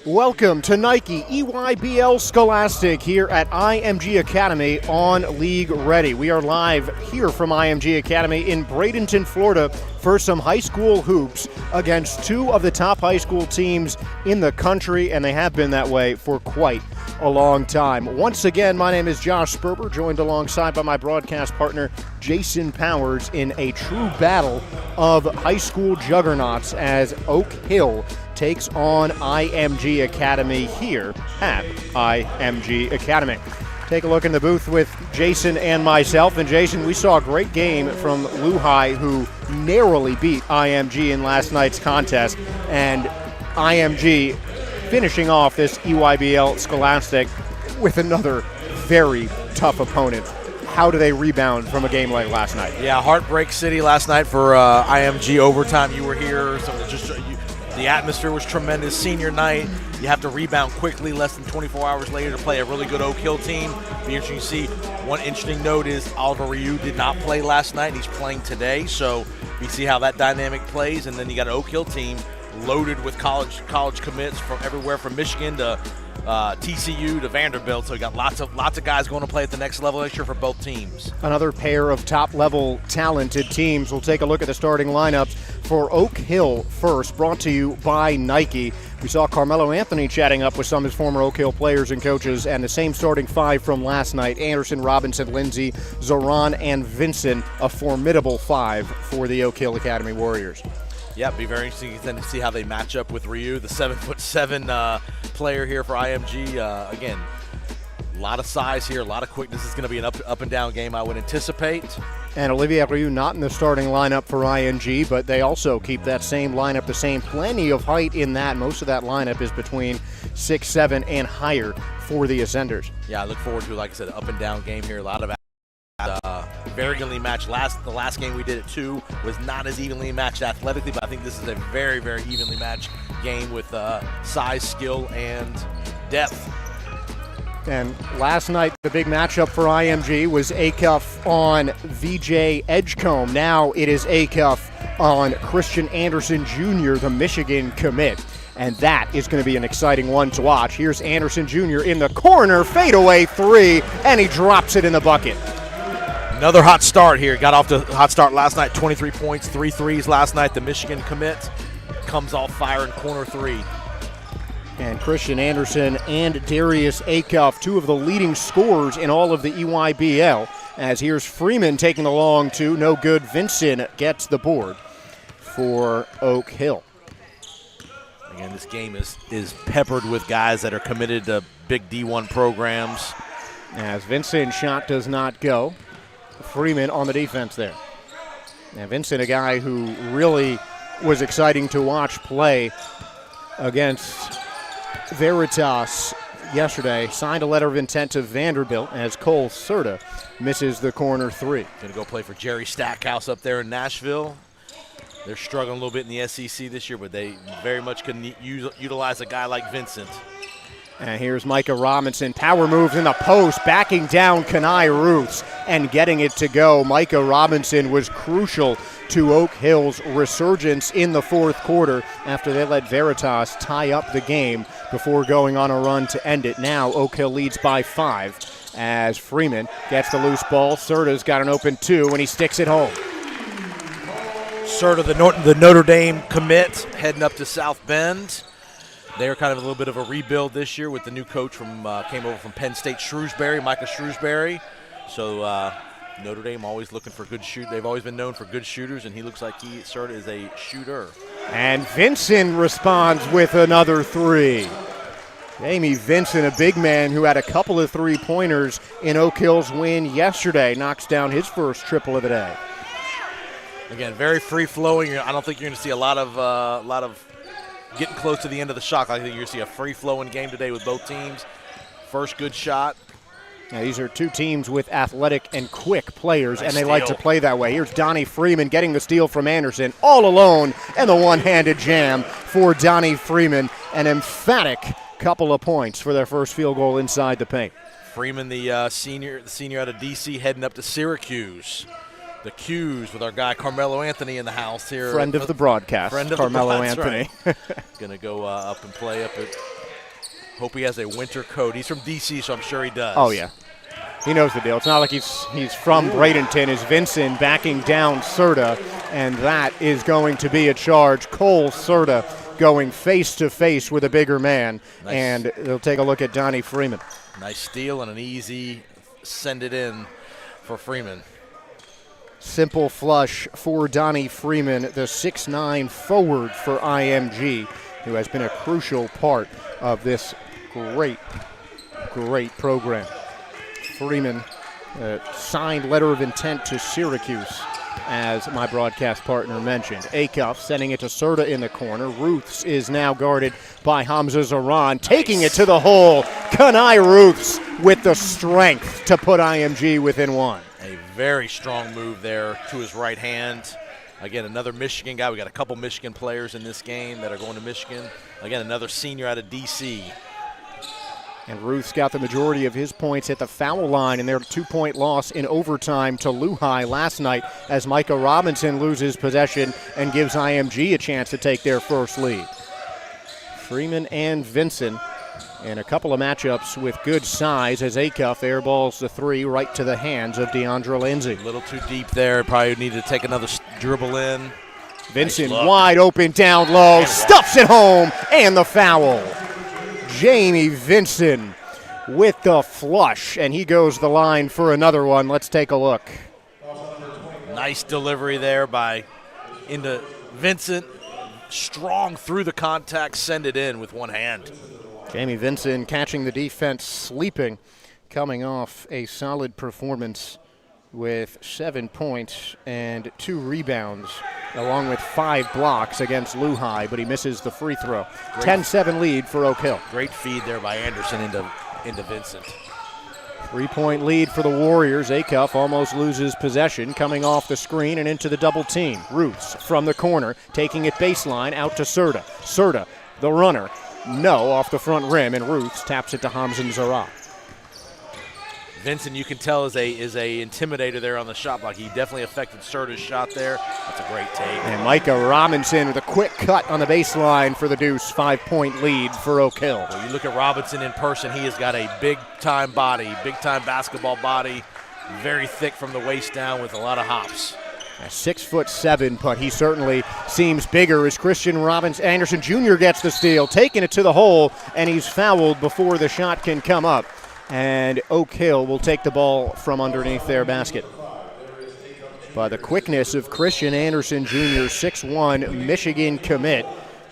Welcome to Nike EYBL Scholastic here at IMG Academy on League Ready. We are live here from IMG Academy in Bradenton, Florida for some high school hoops against two of the top high school teams in the country, and they have been that way for quite a long time. Once again, my name is Josh Sperber, joined alongside by my broadcast partner Jason Powers in a true battle of high school juggernauts as Oak Hill takes on IMG Academy here at IMG Academy. Take a look in the booth with Jason and myself. And Jason, we saw a great game from Lehigh, who narrowly beat IMG in last night's contest. And IMG finishing off this EYBL Scholastic with another very tough opponent. How do they rebound from a game like last night? Yeah, Heartbreak City last night for IMG overtime. You were here, so the atmosphere was tremendous. Senior night, you have to rebound quickly, less than 24 hours later to play a really good Oak Hill team. Be interesting to see. One interesting note is Oliver Ryu did not play last night. He's playing today, so we see how that dynamic plays. And then you got an Oak Hill team loaded with college commits from everywhere from Michigan to TCU to Vanderbilt. So we got lots of guys going to play at the next level next year for both teams. Another pair of top-level talented teams. We'll take a look at the starting lineups for Oak Hill first, brought to you by Nike. We saw Carmelo Anthony chatting up with some of his former Oak Hill players and coaches, and the same starting five from last night: Anderson, Robinson, Lindsay, Zoran, and Vincent. A formidable five for the Oak Hill Academy Warriors. Yeah, it'd be very interesting to see how they match up with Ryu, the 7'7" player here for IMG. Again, a lot of size here, a lot of quickness. It's going to be an up and down game, I would anticipate. And Olivier Ryu not in the starting lineup for IMG, but they also keep that same lineup the same. Plenty of height in that. Most of that lineup is between 6'7" and higher for the Ascenders. Yeah, I look forward to, like I said, an up and down game here. A lot of very evenly matched. The last game we did at 2 was not as evenly matched athletically, but I think this is a very, very evenly matched game with size, skill, and depth. And last night, the big matchup for IMG was Acuff on VJ Edgecombe. Now it is Acuff on Christian Anderson Jr., the Michigan commit. And that is going to be an exciting one to watch. Here's Anderson Jr. in the corner, fadeaway three, and he drops it in the bucket. Another hot start here. Got off to a hot start last night, 23 points, 3 threes last night. The Michigan commit comes off fire in corner 3. And Christian Anderson and Darius Acuff, two of the leading scorers in all of the EYBL. As here's Freeman taking the long two, no good. Vincent gets the board for Oak Hill. Again, this game is peppered with guys that are committed to big D1 programs. As Vincent's shot does not go. Freeman on the defense there. And Vincent, a guy who really was exciting to watch play against Veritas yesterday, signed a letter of intent to Vanderbilt as Cole Serta misses the corner 3. Going to go play for Jerry Stackhouse up there in Nashville. They're struggling a little bit in the SEC this year, but they very much can utilize a guy like Vincent. And here's Micah Robinson. Power moves in the post, backing down Kenai Ruths and getting it to go. Micah Robinson was crucial to Oak Hill's resurgence in the fourth quarter after they let Veritas tie up the game before going on a run to end it. Now Oak Hill leads by 5 as Freeman gets the loose ball. Serta's got an open 2 and he sticks it home. Serta, the Notre Dame commit, heading up to South Bend. They're kind of a little bit of a rebuild this year with the new coach from came over from Penn State, Micah Shrewsbury. So Notre Dame always looking for good shoot. They've always been known for good shooters, and he looks like Serta is a shooter. And Vincent responds with another 3. Jamie Vincent, a big man who had a couple of 3-pointers in Oak Hill's win yesterday, knocks down his first triple of the day. Again, very free-flowing. I don't think you're going to see a lot of getting close to the end of the shot. I think you're going to see a free-flowing game today with both teams. First good shot. Now, these are two teams with athletic and quick players, and they like to play that way. Here's Donnie Freeman getting the steal from Anderson all alone, and the one-handed jam for Donnie Freeman. An emphatic couple of points for their first field goal inside the paint. Freeman, the senior out of D.C., heading up to Syracuse. The Q's with our guy Carmelo Anthony in the house here. Friend of the broadcast, Carmelo Anthony. Right. Going to go up and play up at Hope he has a winter coat. He's from D.C., so I'm sure he does. Oh, yeah. He knows the deal. It's not like he's from Bradenton. Is Vincent backing down Serta, and that is going to be a charge. Cole Serta going face-to-face with a bigger man, nice. And they'll take a look at Donnie Freeman. Nice steal and an easy send it in for Freeman. Simple flush for Donnie Freeman, the 6'9" forward for IMG, who has been a crucial part of this great program. Freeman signed letter of intent to Syracuse, as my broadcast partner mentioned. Acuff sending it to Serta in the corner. Ruths is now guarded by Hamza Zaran, taking it to the hole. Kanai Ruths with the strength to put IMG within one. A very strong move there to his right hand. Again, another Michigan guy. We got a couple Michigan players in this game that are going to Michigan. Again, another senior out of D.C. And Ruth's got the majority of his points at the foul line in their 2-point loss in overtime to Lehigh last night, as Micah Robinson loses possession and gives IMG a chance to take their first lead. Freeman and Vinson in a couple of matchups with good size, as Acuff airballs the three right to the hands of DeAndre Lindsay. A little too deep there. Probably needed to take another dribble in. Vincent wide open down low, stuffs it home, and the foul. Jamie Vincent with the flush, and he goes the line for another one. Let's take a look. Nice delivery there into Vincent. Strong through the contact, send it in with one hand. Jamie Vincent catching the defense sleeping, coming off a solid performance with 7 points and 2 rebounds, along with 5 blocks against Lehigh, but he misses the free throw. 10-7 lead for Oak Hill. Great feed there by Anderson into Vincent. 3-point lead for the Warriors. Acuff almost loses possession, coming off the screen and into the double team. Ruths from the corner, taking it baseline out to Serta. Serta, the runner, no, off the front rim, and Ruths taps it to Hamza Zarat. Vincent, you can tell, is a intimidator there on the shot block. He definitely affected Serta's shot there. That's a great take. And Micah Robinson with a quick cut on the baseline for the deuce. 5-point lead for Oak Hill. Well, you look at Robinson in person, he has got a big-time body, big-time basketball body, very thick from the waist down with a lot of hops. 6'7", but he certainly seems bigger as Christian Anderson Jr. gets the steal, taking it to the hole, and he's fouled before the shot can come up. And Oak Hill will take the ball from underneath their basket. By the quickness of Christian Anderson Jr., 6'1", Michigan commit.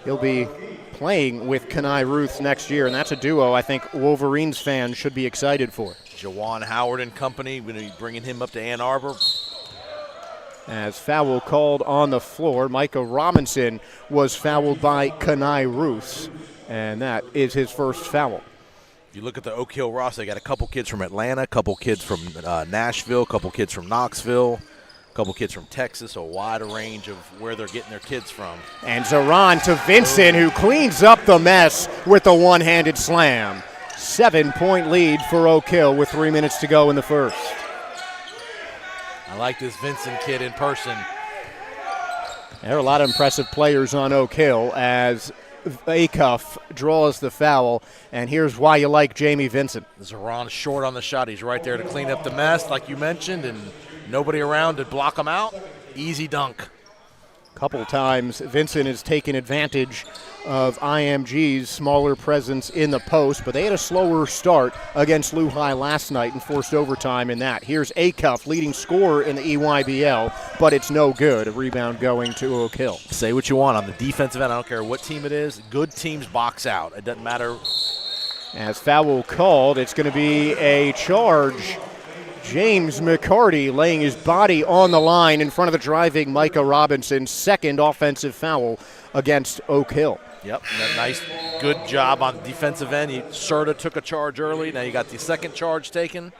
He'll be playing with Kanai Ruth next year, and that's a duo I think Wolverines fans should be excited for. Jawan Howard and company, we're going to be bringing him up to Ann Arbor. As foul called on the floor, Micah Robinson was fouled by Kanai Ruth, and that is his first foul. You look at the Oak Hill roster, they got a couple kids from Atlanta, a couple kids from Nashville, a couple kids from Knoxville, a couple kids from Texas, a wide range of where they're getting their kids from. And Zaran to Vincent, who cleans up the mess with a one-handed slam. 7-point lead for Oak Hill with 3 minutes to go in the first. I like this Vincent kid in person. There are a lot of impressive players on Oak Hill as Acuff draws the foul, and here's why you like Jamie Vincent. Zaran short on the shot. He's right there to clean up the mess, like you mentioned, and nobody around to block him out. Easy dunk. Couple times Vincent has taken advantage of IMG's smaller presence in the post, but they had a slower start against Lehigh last night and forced overtime in that. Here's Acuff, leading scorer in the EYBL, but it's no good. A rebound going to Oak Hill. Say what you want on the defensive end. I don't care what team it is. Good teams box out. It doesn't matter. As foul called, it's going to be a charge. James McCarty laying his body on the line in front of the driving Micah Robinson. Second offensive foul against Oak Hill. Yep, nice, good job on the defensive end. Serta took a charge early. Now you got the second charge taken.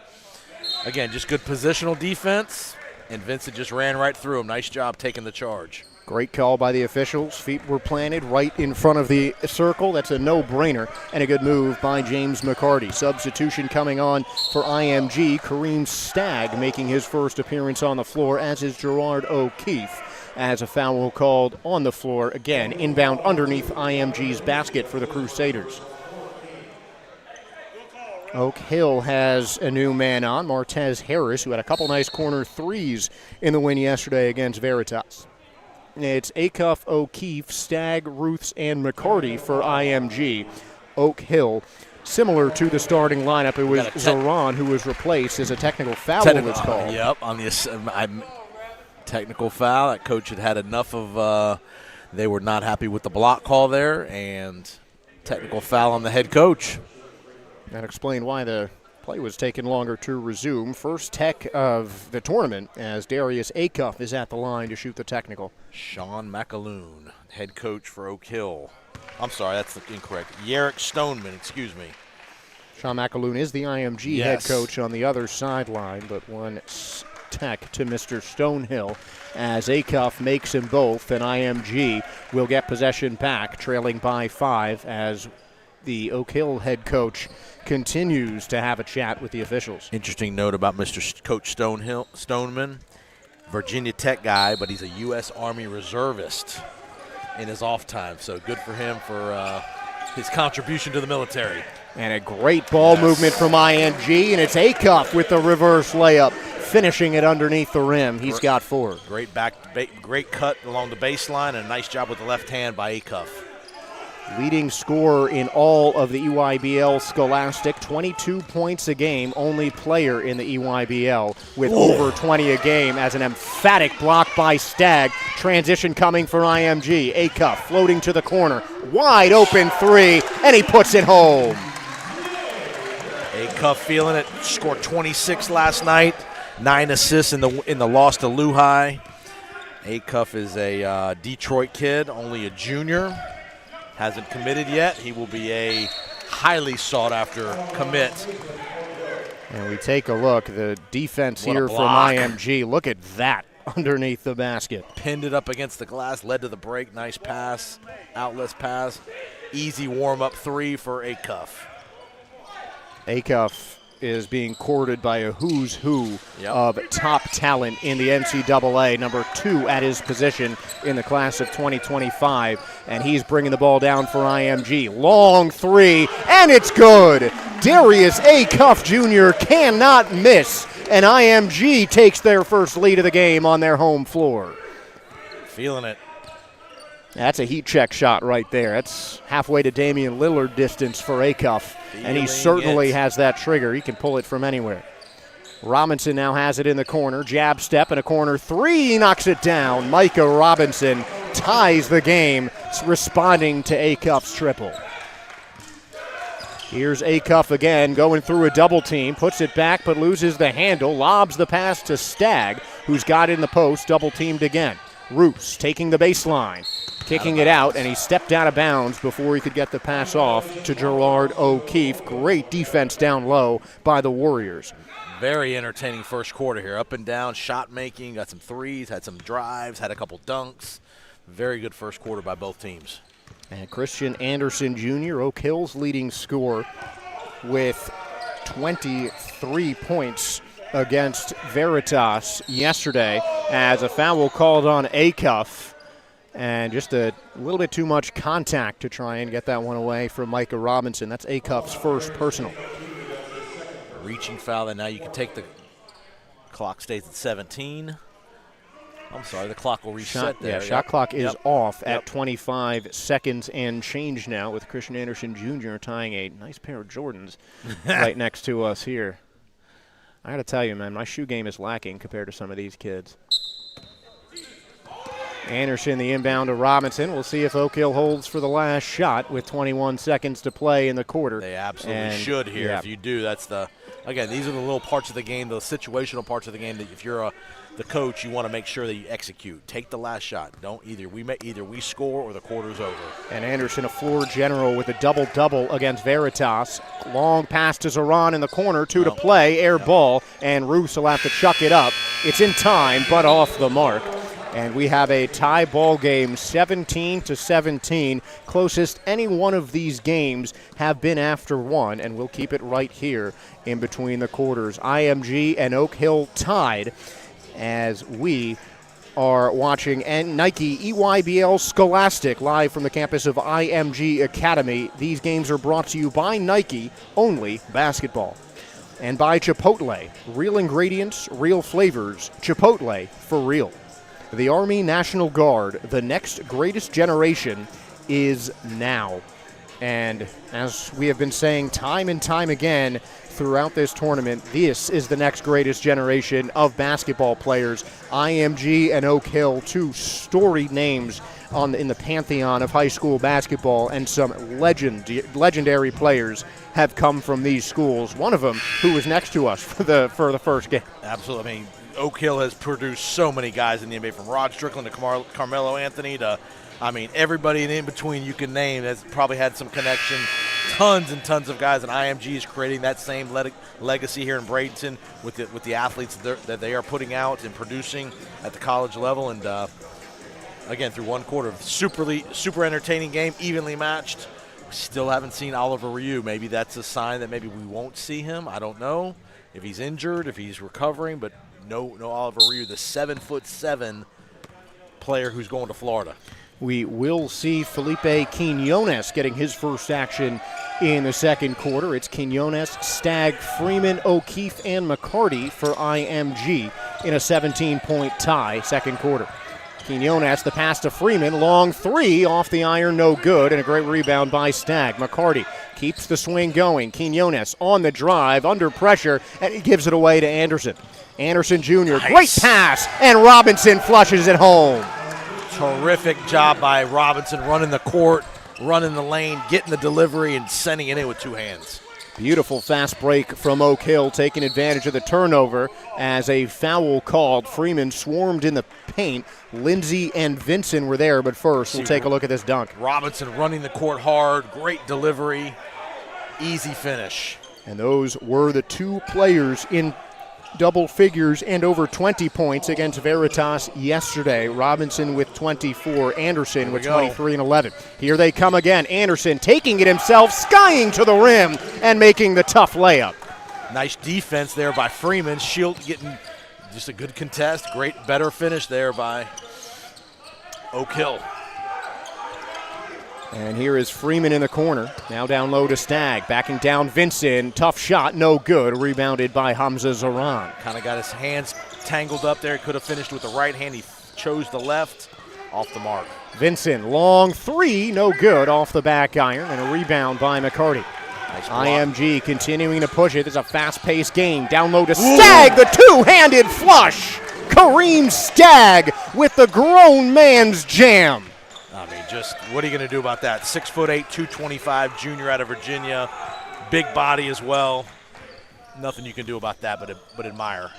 Again, just good positional defense, and Vincent just ran right through him. Nice job taking the charge. Great call by the officials. Feet were planted right in front of the circle. That's a no-brainer, and a good move by James McCarty. Substitution coming on for IMG. Kareem Stagg making his first appearance on the floor, as is Gerard O'Keefe, as a foul called on the floor. Again, inbound underneath IMG's basket for the Crusaders. Oak Hill has a new man on, Martez Harris, who had a couple nice corner threes in the win yesterday against Veritas. It's Acuff, O'Keefe, Stagg, Ruths, and McCarty for IMG. Oak Hill, similar to the starting lineup, it was Zoran who was replaced as a technical foul was called. Yep, on the technical foul. That coach had enough of, they were not happy with the block call there, and technical foul on the head coach. That explained why the play was taking longer to resume. First tech of the tournament as Darius Acuff is at the line to shoot the technical. Sean McAloon, head coach for Oak Hill. I'm sorry, that's incorrect. Yerrick Stoneman, excuse me. Sean McAloon is the IMG head coach on the other sideline, but one tech to Mr. Stonehill as Acuff makes them both, and IMG will get possession back, trailing by 5 as the Oak Hill head coach continues to have a chat with the officials. Interesting note about Mr. Coach Stoneman, Virginia Tech guy, but he's a U.S. Army reservist in his off time, so good for him for his contribution to the military. And a great ball movement from IMG, and it's Acuff with the reverse layup, finishing it underneath the rim. He's got 4. Great great cut along the baseline, and a nice job with the left hand by Acuff. Leading scorer in all of the EYBL Scholastic, 22 points a game, only player in the EYBL with over 20 a game as an emphatic block by Stagg. Transition coming for IMG. Acuff floating to the corner. Wide open 3, and he puts it home. Acuff feeling it, scored 26 last night, 9 assists in the loss to Lehigh. Acuff is a Detroit kid, only a junior. Hasn't committed yet. He will be a highly sought-after commit. And we take a look. The defense here from IMG. Look at that underneath the basket. Pinned it up against the glass, led to the break. Nice pass, outlet pass. Easy warm-up 3 for Acuff. Acuff is being courted by a who's who of top talent in the NCAA, number 2 at his position in the class of 2025, and he's bringing the ball down for IMG. Long 3, and it's good. Darius Acuff Jr. cannot miss, and IMG takes their first lead of the game on their home floor. Feeling it. That's a heat check shot right there. That's halfway to Damian Lillard distance for Acuff, and he certainly has that trigger. He can pull it from anywhere. Robinson now has it in the corner. Jab step and a corner 3, knocks it down. Micah Robinson ties the game, responding to Acuff's triple. Here's Acuff again, going through a double team, puts it back but loses the handle, lobs the pass to Stagg, who's got in the post, double teamed again. Roos taking the baseline, kicking it out, and he stepped out of bounds before he could get the pass off to Gerard O'Keefe. Great defense down low by the Warriors. Very entertaining first quarter here. Up and down, shot making, got some threes, had some drives, had a couple dunks. Very good first quarter by both teams. And Christian Anderson Jr., Oak Hill's leading scorer, with 23 points against Veritas yesterday as a foul called on Acuff, and just a little bit too much contact to try and get that one away from Micah Robinson. That's Acuff's first personal. Reaching foul, and now you can take the clock stays at 17. I'm sorry, the clock will reset there. Yeah, shot clock is off at 25 seconds and change now, with Christian Anderson Jr. tying a nice pair of Jordans right next to us here. I got to tell you, man, my shoe game is lacking compared to some of these kids. Anderson, the inbound to Robinson. We'll see if Oak Hill holds for the last shot with 21 seconds to play in the quarter. They absolutely should here. If you do, that's again, these are the little parts of the game, the situational parts of the game that if you're the coach, you want to make sure that you execute. Take the last shot. Don't either we score or the quarter's over. And Anderson, a floor general with a double-double against Veritas. Long pass to Zoran in the corner, 2 to play, air ball, and Roos will have to chuck it up. It's in time, but off the mark. And we have a tie ball game, 17-17. Closest any one of these games have been after 1, and we'll keep it right here in between the quarters. IMG and Oak Hill tied as we are watching and Nike EYBL Scholastic live from the campus of IMG Academy. These games are brought to you by Nike, only basketball. And by Chipotle, real ingredients, real flavors, Chipotle for real. The Army National Guard, the next greatest generation is now. And as we have been saying time and time again throughout this tournament, this is the next greatest generation of basketball players. IMG and Oak Hill, two storied names in the pantheon of high school basketball, and some legendary players have come from these schools. One of them who was next to us for the first game. Absolutely. I mean, Oak Hill has produced so many guys in the NBA, from Rod Strickland to Carmelo Anthony to, I mean, everybody in between you can name has probably had some connection. Tons and tons of guys, and IMG is creating that same legacy here in Bradenton with the athletes that they are putting out and producing at the college level. And again, through one quarter, super entertaining game, evenly matched. We still haven't seen Oliver Ryu. Maybe that's a sign that maybe we won't see him. I don't know if he's injured, if he's recovering, but no Oliver Ryu, the 7'7" player who's going to Florida. We will see Felipe Quinones getting his first action in the second quarter. It's Quinones, Stagg, Freeman, O'Keefe, and McCarty for IMG in a 17-point tie, second quarter. Quinones, the pass to Freeman, long three off the iron, no good, and a great rebound by Stagg. McCarty keeps the swing going. Quinones on the drive, under pressure, and he gives it away to Anderson. Anderson Jr., nice. Great pass, and Robinson flushes it home. Terrific job by Robinson, running the court, running the lane, getting the delivery, and sending it in with two hands. Beautiful fast break from Oak Hill, taking advantage of the turnover as a foul called. Freeman swarmed in the paint. Lindsey and Vincent were there, but first we'll take a look at this dunk. Robinson running the court hard, great delivery, easy finish. And those were the two players in double figures and over 20 points against Veritas yesterday. Robinson with 24, Anderson with 23 and 11. Here they come again. Anderson taking it himself, skying to the rim and making the tough layup. Nice defense there by Freeman. Shield getting just a good contest. Better finish there by Oak Hill. And here is Freeman in the corner. Now down low to Stagg. Backing down Vincent. Tough shot, no good. Rebounded by Hamza Zaran. Kind of got his hands tangled up there. Could have finished with the right hand. He chose the left. Off the mark. Vincent, long three, no good. Off the back iron. And a rebound by McCarty. Nice block. IMG continuing to push it. It's a fast-paced game. Down low to Stagg. The two-handed flush. Kareem Stagg with the grown man's jam. I mean, just what are you going to do about that? 6'8", 225, junior out of Virginia, big body as well. Nothing you can do about that but admire.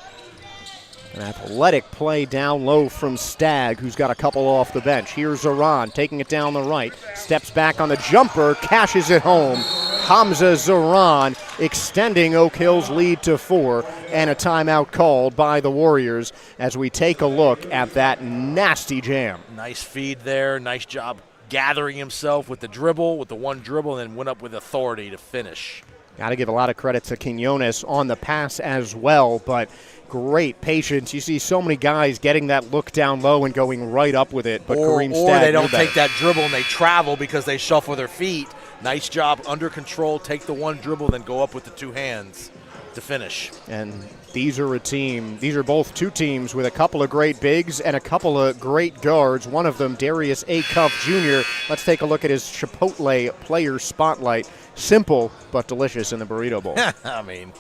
An athletic play down low from Stagg, who's got a couple off the bench. Here's Zaran taking it down the right, steps back on the jumper, cashes it home. Hamza Zaran extending Oak Hill's lead to 4, and a timeout called by the Warriors as we take a look at that nasty jam. Nice feed there. Nice job gathering himself with the one dribble, and then went up with authority to finish. Got to give a lot of credit to Quinones on the pass as well, but great patience. You see so many guys getting that look down low and going right up with it, but Kareem Stagg, or they don't take that dribble and they travel because they shuffle their feet. Nice job, under control, take the one dribble, then go up with the two hands to finish. And these are both two teams with a couple of great bigs and a couple of great guards. One of them, Darius A. Cuff Jr. Let's take a look at his Chipotle player spotlight. Simple but delicious in the burrito bowl. I mean,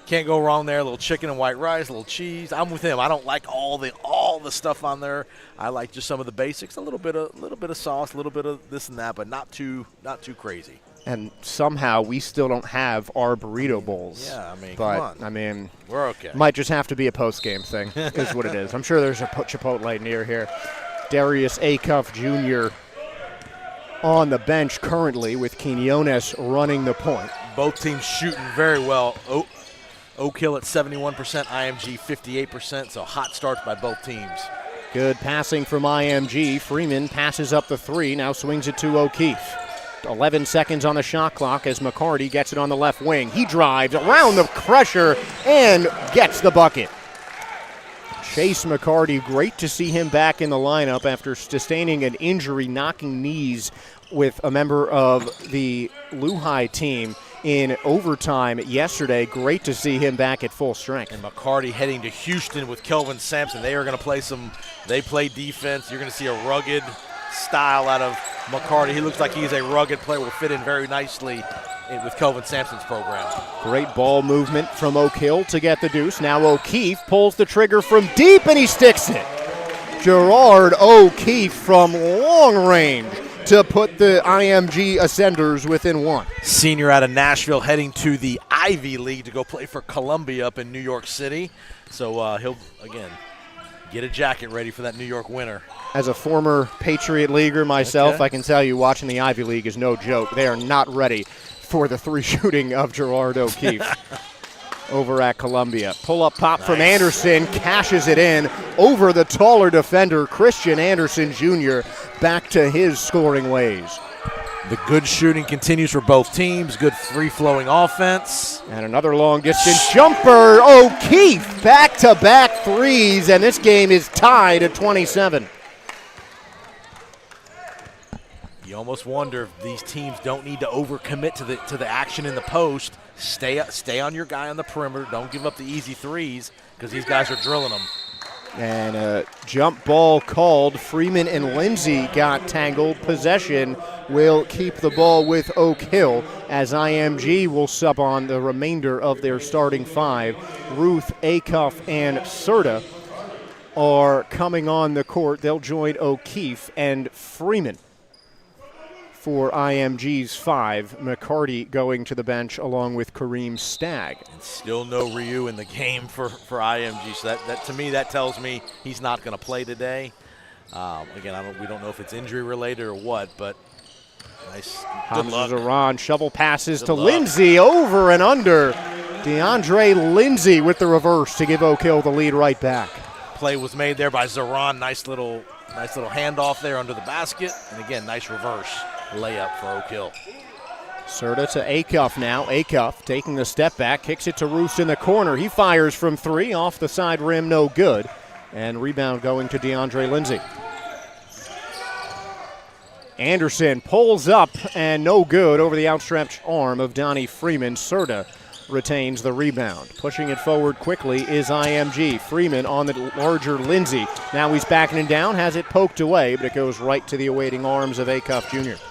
can't go wrong there. A little chicken and white rice, a little cheese. I'm with him. I don't like all the stuff on there. I like just some of the basics. A little bit of sauce, a little bit of this and that, but not too crazy. And somehow we still don't have our burrito bowls. Yeah, I mean, but, come on. I mean, we're okay. Might just have to be a post-game thing, is what it is. I'm sure there's a Chipotle near here. Darius A. Cuff Jr. on the bench currently with Quinones running the point. Both teams shooting very well. Oak Hill at 71%, IMG 58%, so hot starts by both teams. Good passing from IMG. Freeman passes up the three, now swings it to O'Keefe. 11 seconds on the shot clock as McCarty gets it on the left wing. He drives around the pressure and gets the bucket. Chase McCarty, great to see him back in the lineup after sustaining an injury, knocking knees with a member of the Lehigh team in overtime yesterday. Great to see him back at full strength. And McCarty heading to Houston with Kelvin Sampson. They are going to play they play defense. You're going to see a rugged style out of McCarty. He looks like he's a rugged player, will fit in very nicely with Kelvin Sampson's program. Great ball movement from Oak Hill to get the deuce. Now O'Keefe pulls the trigger from deep and he sticks it. Gerard O'Keefe from long range to put the IMG Ascenders within one. Senior out of Nashville heading to the Ivy League to go play for Columbia up in New York City. So he'll, again, get a jacket ready for that New York winter. As a former Patriot Leaguer myself, I can tell you watching the Ivy League is no joke. They are not ready for the three shooting of Gerard O'Keefe over at Columbia. Pull-up pop from Anderson, cashes it in over the taller defender, Christian Anderson Jr., back to his scoring ways. The good shooting continues for both teams. Good free-flowing offense. And another long-distance jumper. O'Keefe back-to-back threes, and this game is tied at 27. You almost wonder if these teams don't need to overcommit to the action in the post. Stay on your guy on the perimeter. Don't give up the easy threes because these guys are drilling them. And a jump ball called. Freeman and Lindsay got tangled. Possession will keep the ball with Oak Hill as IMG will sub on the remainder of their starting five. Ruth, Acuff, and Serta are coming on the court. They'll join O'Keefe and Freeman for IMG's five. McCarty going to the bench along with Kareem Stagg. And still no Ryu in the game for IMG. So that to me, that tells me he's not going to play today. Again, we don't know if it's injury related or what, but nice. Good luck. Zaran shovel passes to Lindsay, over and under. DeAndre Lindsay with the reverse to give Oak Hill the lead right back. Play was made there by Zaran. Nice little handoff there under the basket. And again, nice reverse layup for Oak Hill. Serta to Acuff now. Acuff taking the step back, kicks it to Roos in the corner. He fires from three, off the side rim, no good. And rebound going to DeAndre Lindsay. Anderson pulls up and no good over the outstretched arm of Donnie Freeman. Serta retains the rebound. Pushing it forward quickly is IMG. Freeman on the larger Lindsay. Now he's backing it down, has it poked away, but it goes right to the awaiting arms of Acuff Jr.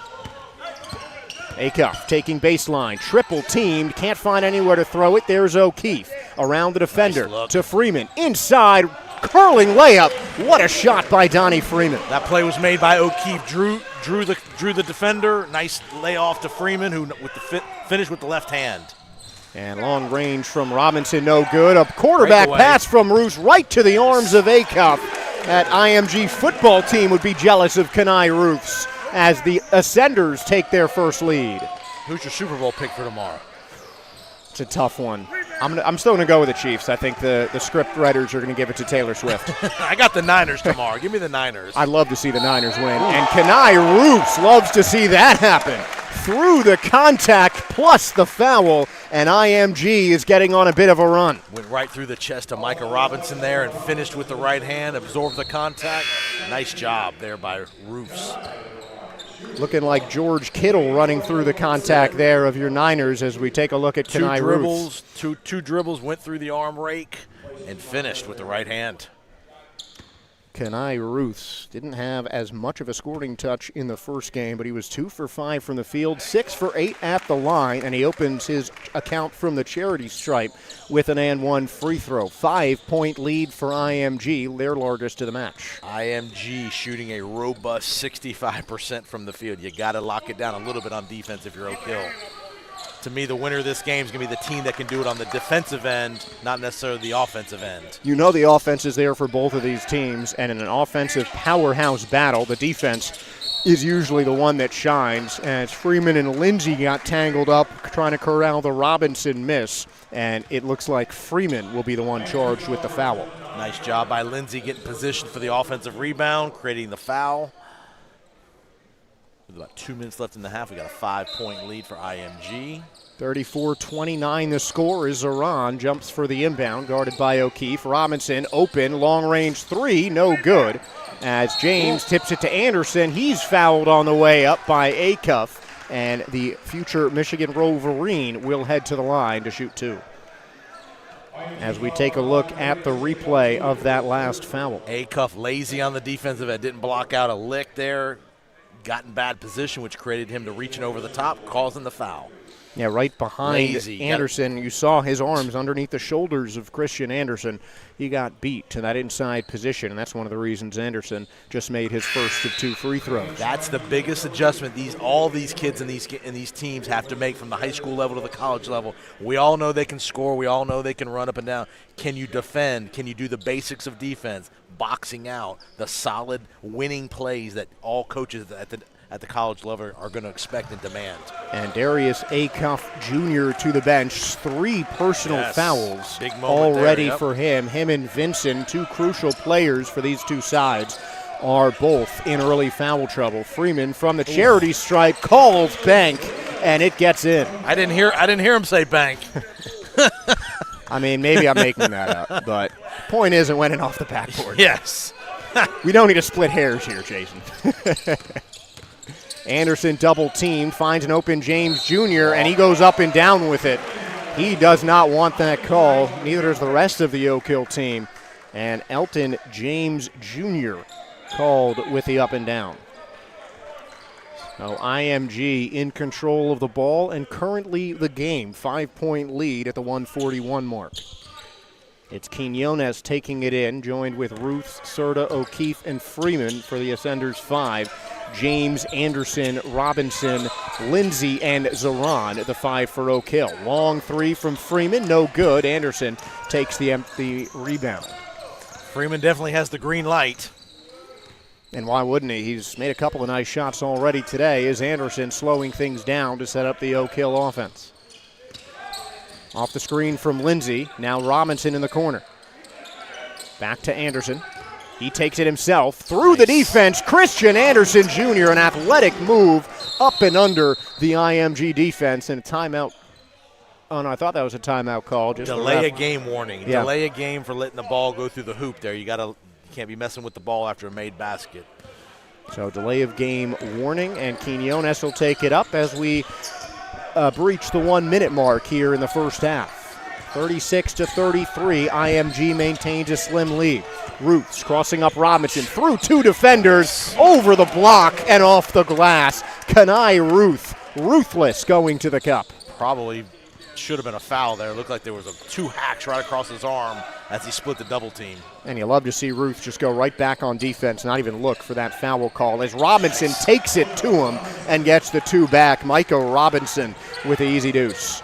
Acuff taking baseline, triple teamed, can't find anywhere to throw it. There's O'Keefe around the defender to Freeman. Inside, curling layup. What a shot by Donnie Freeman. That play was made by O'Keefe. Drew the defender. Nice layoff to Freeman, who with the finish with the left hand. And long range from Robinson, no good. A quarterback pass from Roos right to the arms of Acuff. That IMG football team would be jealous of Kenai Roofs as the Ascenders take their first lead. Who's your Super Bowl pick for tomorrow? It's a tough one. I'm still going to go with the Chiefs. I think the script writers are going to give it to Taylor Swift. I got the Niners tomorrow. Give me the Niners. I'd love to see the Niners win. And Kenai Roofs loves to see that happen. Through the contact plus the foul, and IMG is getting on a bit of a run. Went right through the chest of Micah Robinson there and finished with the right hand, absorbed the contact. Nice job there by Roofs. Looking like George Kittle running through the contact there of your Niners as we take a look at Kenai Roofs. Two dribbles, went through the arm rake, and finished with the right hand. Kenai Roofs didn't have as much of a scoring touch in the first game, but he was 2 for 5 from the field, 6 for 8 at the line, and he opens his account from the charity stripe with an and one free throw. 5-point lead for IMG, their largest of the match. IMG shooting a robust 65% from the field. You got to lock it down a little bit on defense if you're Oak Hill. To me, the winner of this game is going to be the team that can do it on the defensive end, not necessarily the offensive end. You know the offense is there for both of these teams, and in an offensive powerhouse battle, the defense is usually the one that shines. As Freeman and Lindsay got tangled up trying to corral the Robinson miss, and it looks like Freeman will be the one charged with the foul. Nice job by Lindsay getting positioned for the offensive rebound, creating the foul. About 2 minutes left in the half. We got a 5-point lead for IMG. 34-29 the score as Zoran jumps for the inbound, guarded by O'Keefe. Robinson open, long-range three, no good. As James tips it to Anderson, he's fouled on the way up by Acuff, and the future Michigan Wolverine will head to the line to shoot two. As we take a look at the replay of that last foul. Acuff lazy on the defensive end, didn't block out a lick there. Got in bad position, which created him to reaching over the top, causing the foul. Yeah, right behind Anderson. You saw his arms underneath the shoulders of Christian Anderson. He got beat to that inside position, and that's one of the reasons Anderson just made his first of two free throws. That's the biggest adjustment all these kids in these teams have to make from the high school level to the college level. We all know they can score. We all know they can run up and down. Can you defend? Can you do the basics of defense? Boxing out, the solid winning plays that all coaches at the college level are going to expect and demand. And Darius Acuff Jr. to the bench. 3 personal fouls already for him. Him and Vincent, 2 crucial players for these two sides, are both in early foul trouble. Freeman from the charity stripe calls bank, and it gets in. I didn't hear him say bank. I mean, maybe I'm making that up, but point is it went in off the backboard. Yes. We don't need to split hairs here, Jason. Anderson double teamed, finds an open James Jr., and he goes up and down with it. He does not want that call. Neither does the rest of the Oak Hill team. And Elton James Jr. called with the up and down. So IMG in control of the ball and currently the game. 5-point lead at the 141 mark. It's Quinones taking it in, joined with Ruth, Serta, O'Keefe, and Freeman for the Ascenders 5. James, Anderson, Robinson, Lindsay, and Zoran, the 5 for Oak Hill. Long three from Freeman, no good. Anderson takes the empty rebound. Freeman definitely has the green light. And why wouldn't he? He's made a couple of nice shots already today. Is Anderson slowing things down to set up the Oak Hill offense? Off the screen from Lindsay. Now Robinson in the corner. Back to Anderson. He takes it himself through the defense. Christian Anderson Jr., an athletic move up and under the IMG defense, and a timeout. Oh, no, I thought that was a timeout call. Just delay a game warning. Yeah. Delay a game for letting the ball go through the hoop there. You can't be messing with the ball after a made basket. So delay of game warning, and Quinones will take it up as we breach the 1-minute mark here in the first half. 36-33, IMG maintains a slim lead. Ruths crossing up Robinson through 2 defenders, over the block and off the glass. Kenai Ruth, ruthless, going to the cup. Probably should have been a foul there. It looked like there was 2 hacks right across his arm as he split the double team. And you love to see Ruth just go right back on defense, not even look for that foul call, as Robinson takes it to him and gets the 2 back. Micah Robinson with the easy deuce.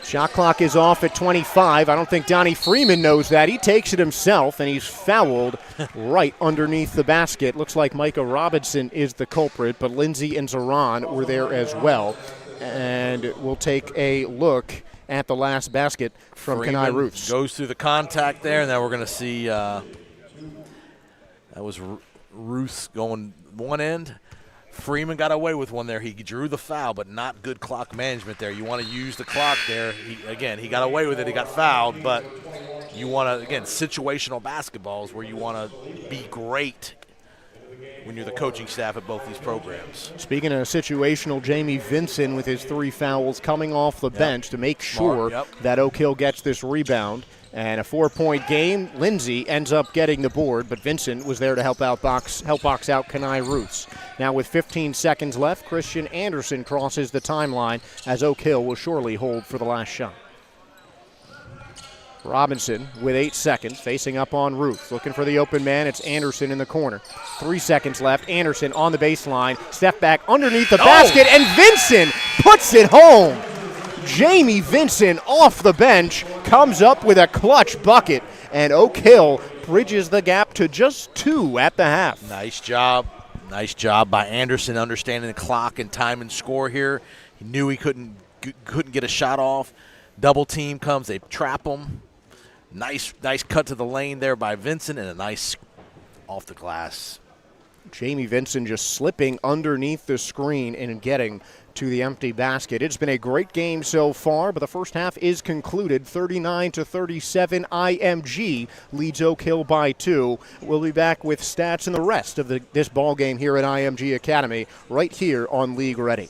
Shot clock is off at 25. I don't think Donnie Freeman knows that. He takes it himself, and he's fouled right underneath the basket. Looks like Micah Robinson is the culprit, but Lindsay and Zoran were there as well. And we'll take a look at the last basket from Kenai Ruths. Goes through the contact there, and now we're going to see that was Ruths going one end. Freeman got away with one there. He drew the foul, but not good clock management there. You want to use the clock there. He got away with it. He got fouled, but you want to, again, situational basketball is where you want to be great when you're the coaching staff at both these programs. Speaking of situational, Jamie Vinson with his 3 fouls coming off the bench to make sure that Oak Hill gets this rebound. And a 4-point game. Lindsay ends up getting the board, but Vincent was there to help box out Kenai Ruths. Now with 15 seconds left, Christian Anderson crosses the timeline as Oak Hill will surely hold for the last shot. Robinson with 8 seconds, facing up on Ruth. Looking for the open man, it's Anderson in the corner. 3 seconds left, Anderson on the baseline. Step back underneath the basket, and Vincent puts it home. Jamie Vincent off the bench comes up with a clutch bucket, and Oak Hill bridges the gap to just 2 at the half. Nice job. Nice job by Anderson understanding the clock and time and score here. He knew he couldn't get a shot off. Double team comes, they trap him. Nice cut to the lane there by Vincent, and a nice off the glass. Jamie Vincent just slipping underneath the screen and getting to the empty basket. It's been a great game so far, but the first half is concluded. 39-37, IMG leads Oak Hill by 2. We'll be back with stats and the rest of this ball game here at IMG Academy right here on League Ready.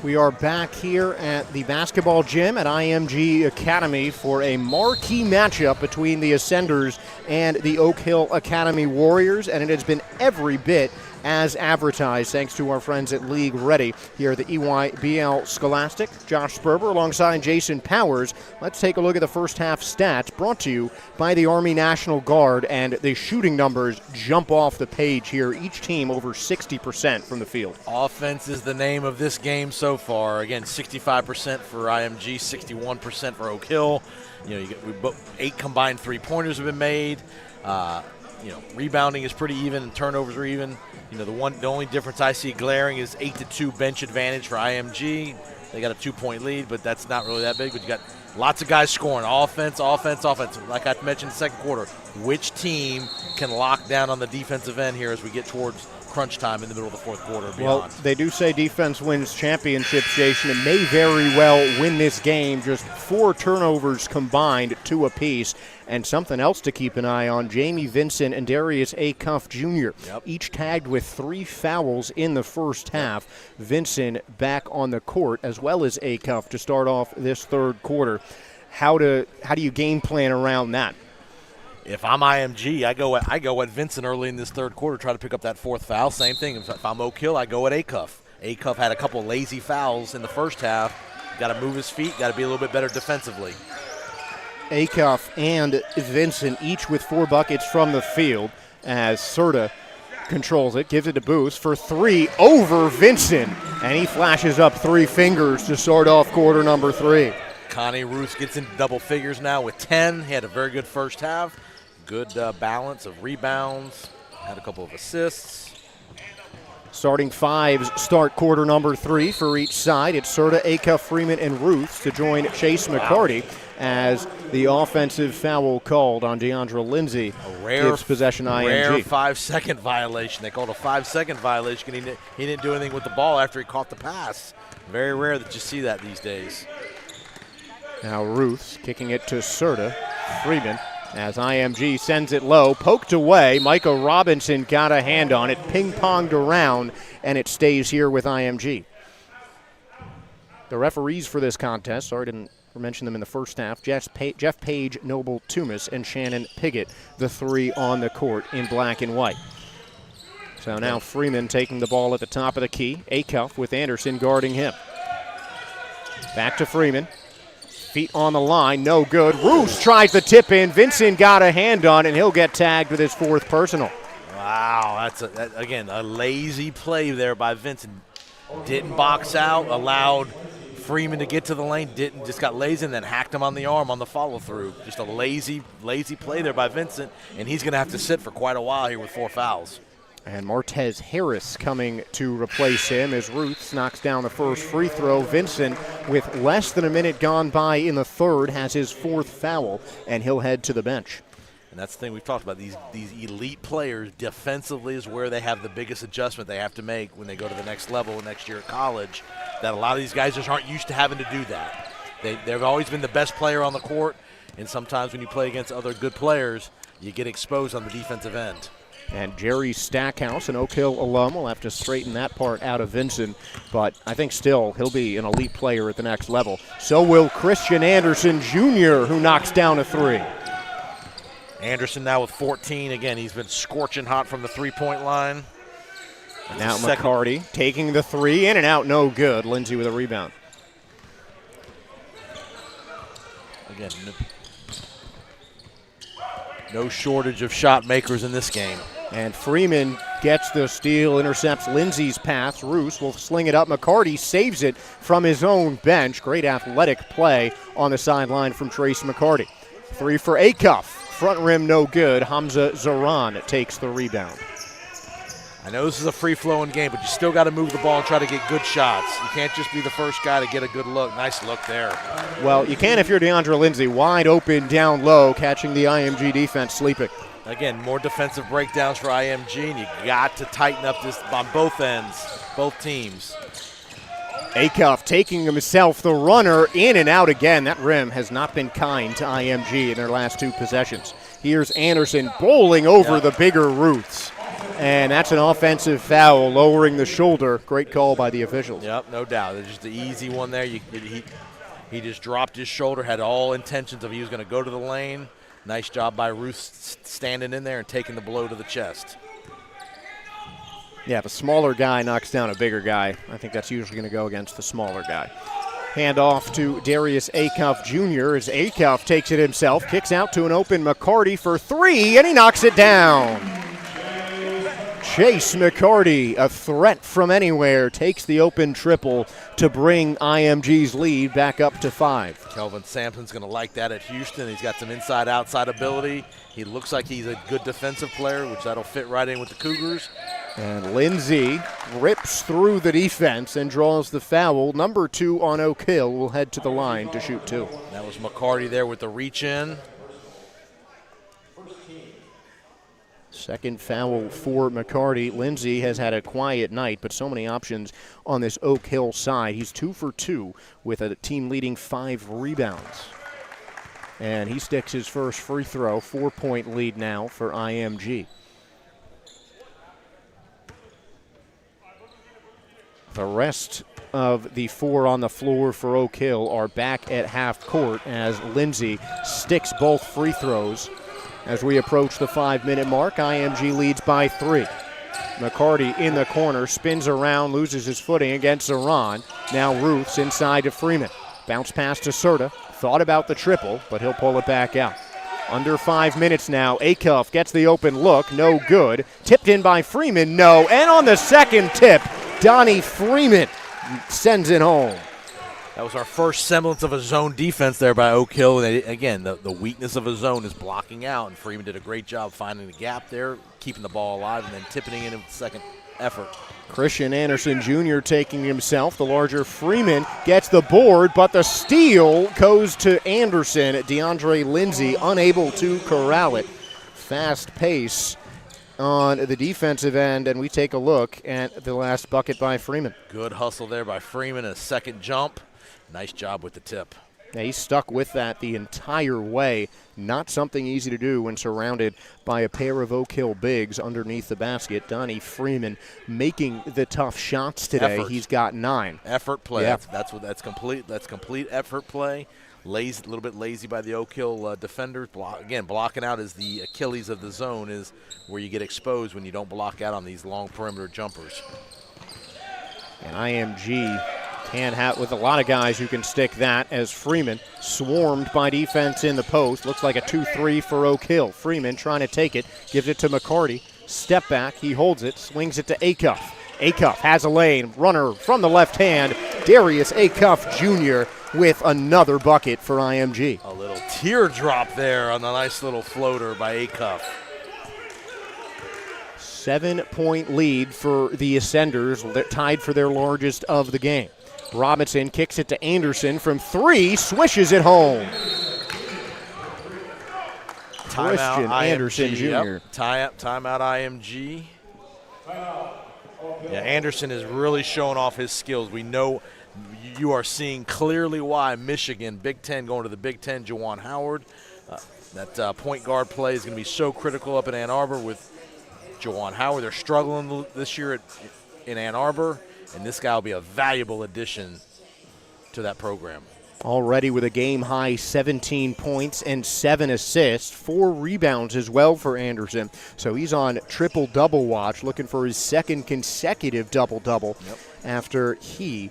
We are back here at the basketball gym at IMG Academy for a marquee matchup between the Ascenders and the Oak Hill Academy Warriors, and it has been every bit as advertised thanks to our friends at League Ready here at the EYBL Scholastic. Josh Sperber alongside Jason Powers. Let's take a look at the first half stats brought to you by the Army National Guard, and the shooting numbers jump off the page here. Each team over 60% from the field. Offense is the name of this game so far. Again, 65% for IMG, 61% for Oak Hill. You know, 8 combined three-pointers have been made. Rebounding is pretty even and turnovers are even. You know, the only difference I see glaring is 8-2 bench advantage for IMG. They got a 2-point lead, but that's not really that big. But you got lots of guys scoring. Offense. Like I mentioned, second quarter. Which team can lock down on the defensive end here as we get towards crunch time in the middle of the fourth quarter and beyond? Well, they do say defense wins championships, Jason, and may very well win this game. Just 4 turnovers combined, 2 apiece. And something else to keep an eye on, Jamie Vincent and Darius Acuff Jr., each tagged with 3 fouls in the first half. Vincent back on the court as well as Acuff to start off this third quarter. How do you game plan around that? If I'm IMG, I go at Vincent early in this third quarter, try to pick up that 4th foul. Same thing. If I'm Oak Hill, I go at Acuff. Acuff had a couple lazy fouls in the first half. Got to move his feet. Got to be a little bit better defensively. Acuff and Vincent each with 4 buckets from the field as Serta controls it, gives it to Booth for 3 over Vincent, and he flashes up 3 fingers to start off quarter number 3. Connie Ruth gets into double figures now with 10. He had a very good first half. Good balance of rebounds. Had a couple of assists. Starting 5s start quarter number 3 for each side. It's Serta, Acuff, Freeman, and Ruth to join Chase McCarty as the offensive foul called on DeAndre Lindsay gives possession IMG. Rare 5-second violation. They called a 5-second violation. He didn't do anything with the ball after he caught the pass. Very rare that you see that these days. Now Ruth's kicking it to Serta. Freeman as IMG sends it low, poked away. Micah Robinson got a hand on it, ping-ponged around, and it stays here with IMG. The referees for this contest, sorry I didn't mention them in the first half, Jeff Page, Noble Toomas, and Shannon Piggott, the 3 on the court in black and white. So now Freeman taking the ball at the top of the key. Acuff with Anderson guarding him. Back to Freeman. Feet on the line, no good. Roos tries the tip in. Vincent got a hand on it, and he'll get tagged with his 4th personal. Wow, again, a lazy play there by Vincent. Didn't box out, allowed Freeman to get to the lane, just got lazy and then hacked him on the arm on the follow-through. Just a lazy play there by Vincent, and he's going to have to sit for quite a while here with 4 fouls. And Martez Harris coming to replace him as Ruths knocks down the first free throw. Vincent, with less than a minute gone by in the third, has his 4th foul, and he'll head to the bench. And that's the thing we've talked about. These elite players defensively is where they have the biggest adjustment they have to make when they go to the next level next year at college. That a lot of these guys just aren't used to having to do that. They've always been the best player on the court, and sometimes when you play against other good players, you get exposed on the defensive end. And Jerry Stackhouse, an Oak Hill alum, will have to straighten that part out of Vincent. But I think still he'll be an elite player at the next level. So will Christian Anderson Jr., who knocks down a 3. Anderson now with 14. Again, he's been scorching hot from the 3-point line. Now McCarty taking the 3, in and out, no good. Lindsay with a rebound. Again, no shortage of shot makers in this game. And Freeman gets the steal, intercepts Lindsay's pass. Roos will sling it up. McCarty saves it from his own bench. Great athletic play on the sideline from Trace McCarty. 3 for Acuff. Front rim no good. Hamza Zaran takes the rebound. I know this is a free-flowing game, but you still got to move the ball and try to get good shots. You can't just be the first guy to get a good look. Nice look there. Well, you can if you're DeAndre Lindsay. Wide open down low, catching the IMG defense sleeping. Again, more defensive breakdowns for IMG, and you got to tighten up this on both ends, both teams. Acuff taking himself the runner, in and out again. That rim has not been kind to IMG in their last 2 possessions. Here's Anderson bowling over the bigger Ruths. And that's an offensive foul, lowering the shoulder. Great call by the officials. Yep, no doubt. It's just the easy one there. He just dropped his shoulder, had all intentions of he was going to go to the lane. Nice job by Ruth standing in there and taking the blow to the chest. Yeah, if a smaller guy knocks down a bigger guy, I think that's usually going to go against the smaller guy. Hand off to Darius Acuff Jr. as Acuff takes it himself, kicks out to an open McCarty for three, and he knocks it down. Chase McCarty, a threat from anywhere, takes the open triple to bring IMG's lead back up to 5. Kelvin Sampson's going to like that at Houston. He's got some inside-outside ability. He looks like he's a good defensive player, which that'll fit right in with the Cougars. And Lindsay rips through the defense and draws the foul. Number 2 on Oak Hill will head to the line to shoot 2. That was McCarty there with the reach-in. Second foul for McCarty. Lindsay has had a quiet night, but so many options on this Oak Hill side. He's 2 for 2 with a team-leading 5 rebounds. And he sticks his first free throw, 4-point lead now for IMG. The rest of the 4 on the floor for Oak Hill are back at half court as Lindsay sticks both free throws. As we approach the 5-minute mark, IMG leads by 3. McCarty in the corner, spins around, loses his footing against Zaran. Now Ruth's inside to Freeman. Bounce pass to Serta. Thought about the triple, but he'll pull it back out. Under 5 minutes now, Acuff gets the open look, no good. Tipped in by Freeman, no. And on the second tip, Donnie Freeman sends it home. That was our first semblance of a zone defense there by Oak Hill. And again, the weakness of a zone is blocking out, and Freeman did a great job finding the gap there, keeping the ball alive, and then tipping it in with the second effort. Christian Anderson Jr. taking himself. The larger Freeman gets the board, but the steal goes to Anderson. DeAndre Lindsay unable to corral it. Fast pace on the defensive end, and we take a look at the last bucket by Freeman. Good hustle there by Freeman, a second jump. Nice job with the tip. Yeah, he stuck with that the entire way. Not something easy to do when surrounded by a pair of Oak Hill bigs underneath the basket. Donnie Freeman making the tough shots today. Effort. He's got 9. Effort play. Yeah. That's complete effort play. Lazy, a little bit lazy by the Oak Hill defenders. Blocking out is the Achilles of the zone, is where you get exposed when you don't block out on these long perimeter jumpers. And IMG can have with a lot of guys who can stick that, as Freeman swarmed by defense in the post. Looks like a 2-3 for Oak Hill. Freeman trying to take it, gives it to McCarty. Step back, he holds it, swings it to Acuff. Acuff has a lane, runner from the left hand. Darius Acuff Jr. with another bucket for IMG. A little teardrop there on the nice little floater by Acuff. 7-point lead for the Ascenders. They're tied for their largest of the game. Robinson kicks it to Anderson from 3, swishes it home. Christian Anderson Jr. Yep. Timeout IMG. Yeah, Anderson is really showing off his skills. We know you are seeing clearly why Michigan, Big Ten, going to the Big Ten, Juwan Howard. That point guard play is going to be so critical up in Ann Arbor with Juwan Howard. They're struggling this year in Ann Arbor, and this guy will be a valuable addition to that program. Already with a game-high 17 points and 7 assists, 4 rebounds as well for Anderson. So he's on triple-double watch, looking for his second consecutive double-double after he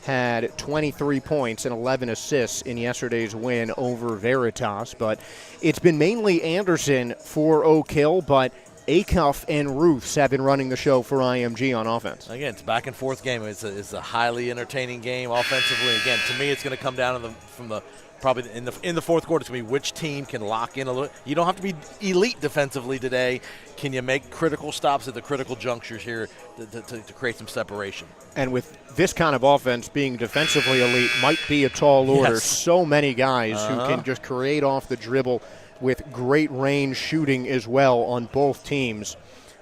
had 23 points and 11 assists in yesterday's win over Veritas. But it's been mainly Anderson for Oak Hill, but Acuff and Ruths have been running the show for IMG on offense. Again, it's a back-and-forth game. It's a highly entertaining game offensively. Again, to me, it's going to come down to probably in the fourth quarter. It's going to be which team can lock in a little. You don't have to be elite defensively today. Can you make critical stops at the critical junctures here to create some separation? And with this kind of offense, being defensively elite might be a tall order. Yes. So many guys who can just create off the dribble with great range shooting as well on both teams.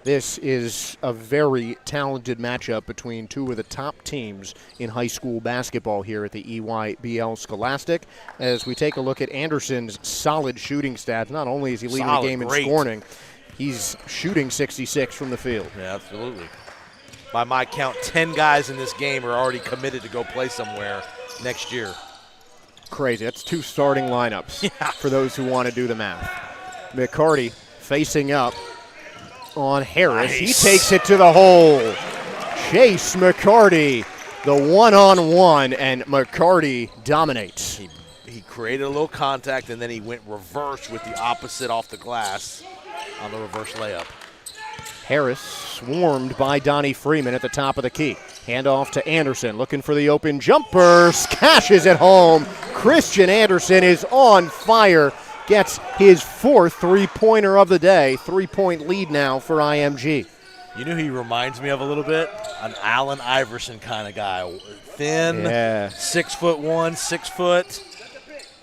This is a very talented matchup between two of the top teams in high school basketball here at the EYBL Scholastic. As we take a look at Anderson's solid shooting stats, not only is he leading the game in scoring, He's shooting 66 from the field. Yeah, absolutely. By my count, 10 guys in this game are already committed to go play somewhere next year. Crazy. That's 2 starting lineups for those who want to do the math. McCarty facing up on Harris. Nice. He takes it to the hole. Chase McCarty, the one-on-one, and McCarty dominates. He created a little contact, and then he went reverse with the opposite off the glass on the reverse layup. Harris swarmed by Donnie Freeman at the top of the key. Handoff to Anderson, looking for the open jumper, cashes it home. Christian Anderson is on fire, gets his 4th three-pointer of the day. 3-point lead now for IMG. You know who he reminds me of a little bit? An Allen Iverson kind of guy. Thin, 6'1", 6 foot,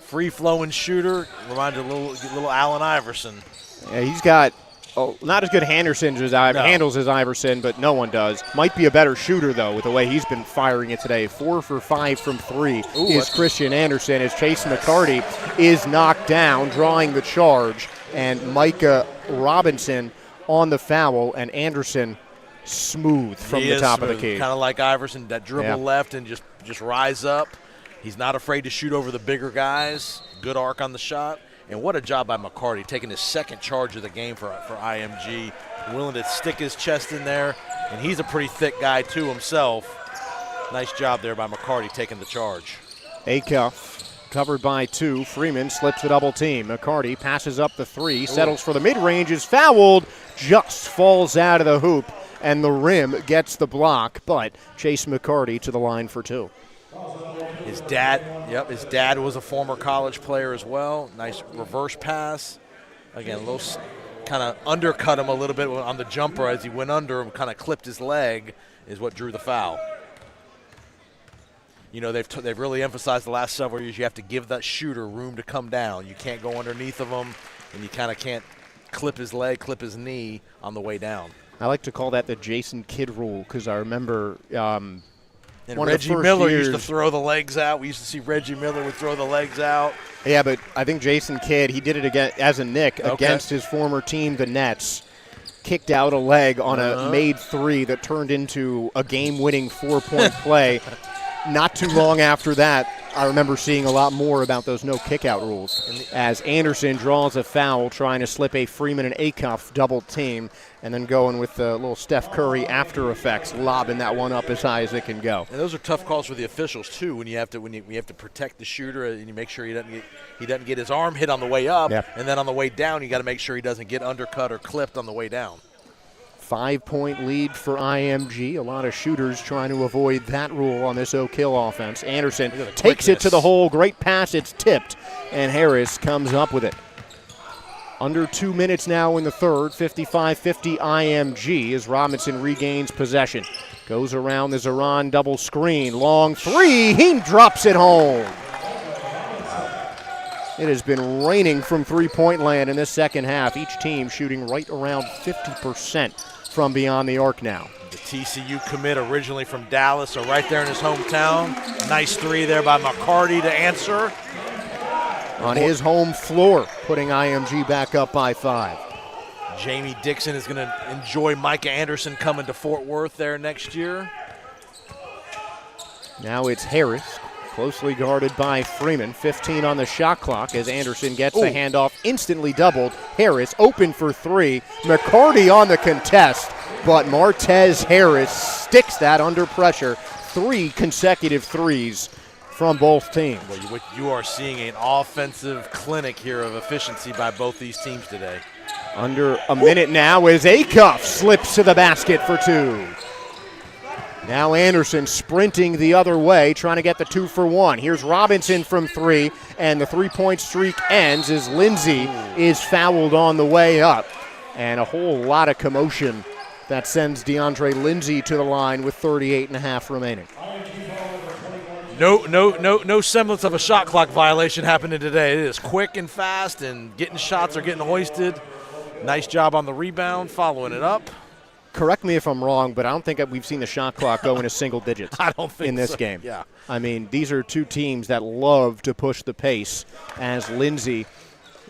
free-flowing shooter. Reminded a little Allen Iverson. Yeah, he's got not as good handles as Iverson, but no one does. Might be a better shooter, though, with the way he's been firing it today. 4 for 5 from 3 is Christian Anderson as Chase McCarty is knocked down, drawing the charge, and Micah Robinson on the foul, and Anderson smooth from the top of the key. Kind of like Iverson, that dribble left and just rise up. He's not afraid to shoot over the bigger guys. Good arc on the shot. And what a job by McCarty, taking his 2nd charge of the game for IMG, willing to stick his chest in there. And he's a pretty thick guy, too, himself. Nice job there by McCarty taking the charge. Acuff covered by 2. Freeman slips the double team. McCarty passes up the 3, settles for the mid-range, is fouled, just falls out of the hoop, and the rim gets the block. But Chase McCarty to the line for 2. His dad was a former college player as well. Nice reverse pass. Again, a little kind of undercut him a little bit on the jumper as he went under and kind of clipped his leg is what drew the foul. You know, they've really emphasized the last several years you have to give that shooter room to come down. You can't go underneath of him, and you kind of can't clip his leg, clip his knee on the way down. I like to call that the Jason Kidd rule because I remember and Reggie Miller used to throw the legs out. We used to see Reggie Miller would throw the legs out. Yeah, but I think Jason Kidd, he did it again as a Knick against his former team, the Nets. Kicked out a leg on a made 3 that turned into a game-winning 4-point play. Not too long after that, I remember seeing a lot more about those no kick-out rules as Anderson draws a foul trying to slip a Freeman and Acuff double team and then going with the little Steph Curry after effects, lobbing that one up as high as it can go. And those are tough calls for the officials too when you have to protect the shooter and you make sure he doesn't get his arm hit on the way up, and then on the way down you got to make sure he doesn't get undercut or clipped on the way down. 5-point lead for IMG. A lot of shooters trying to avoid that rule on this Oak Hill offense. Anderson takes it to the hole. Great pass. It's tipped, and Harris comes up with it. Under 2 minutes now in the third. 55-50 IMG as Robinson regains possession. Goes around the Zaran double screen. Long 3. He drops it home. It has been raining from three-point land in this second half. Each team shooting right around 50% from beyond the arc now. The TCU commit originally from Dallas, so right there in his hometown. Nice 3 there by McCarty to answer. On his home floor, putting IMG back up by 5. Jamie Dixon is going to enjoy Micah Anderson coming to Fort Worth there next year. Now it's Harris, closely guarded by Freeman. 15 on the shot clock as Anderson gets the handoff, instantly doubled. Harris open for 3. McCarty on the contest, but Martez Harris sticks that under pressure. 3 consecutive threes from both teams. Well, you are seeing an offensive clinic here of efficiency by both these teams today. Under a minute now as Acuff slips to the basket for 2. Now Anderson sprinting the other way, trying to get the 2 for 1. Here's Robinson from 3, and the 3-point streak ends as Lindsay is fouled on the way up. And a whole lot of commotion that sends DeAndre Lindsay to the line with 38.5 remaining. No semblance of a shot clock violation happening today. It is quick and fast, and getting shots are getting hoisted. Nice job on the rebound, following it up. Correct me if I'm wrong, but I don't think we've seen the shot clock go into single digits I don't think in this so. game. Yeah. I mean, these are two teams that love to push the pace as Lindsay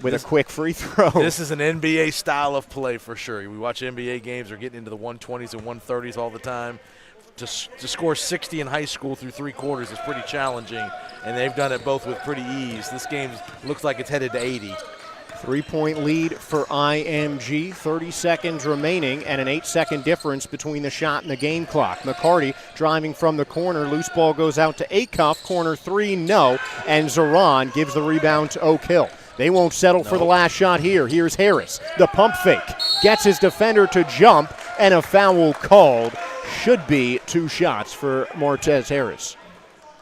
with a quick free throw. This is an NBA style of play for sure. We watch NBA games, they're getting into the 120s and 130s all the time. To score 60 in high school through 3 quarters is pretty challenging, and they've done it both with pretty ease. This game looks like it's headed to 80. 3-point lead for IMG, 30 seconds remaining, and an 8-second difference between the shot and the game clock. McCarty driving from the corner, loose ball goes out to Acuff, corner 3, no, and Zoran gives the rebound to Oak Hill. They won't settle for the last shot here. Here's Harris, the pump fake, gets his defender to jump, and a foul called. Should be 2 shots for Martez Harris.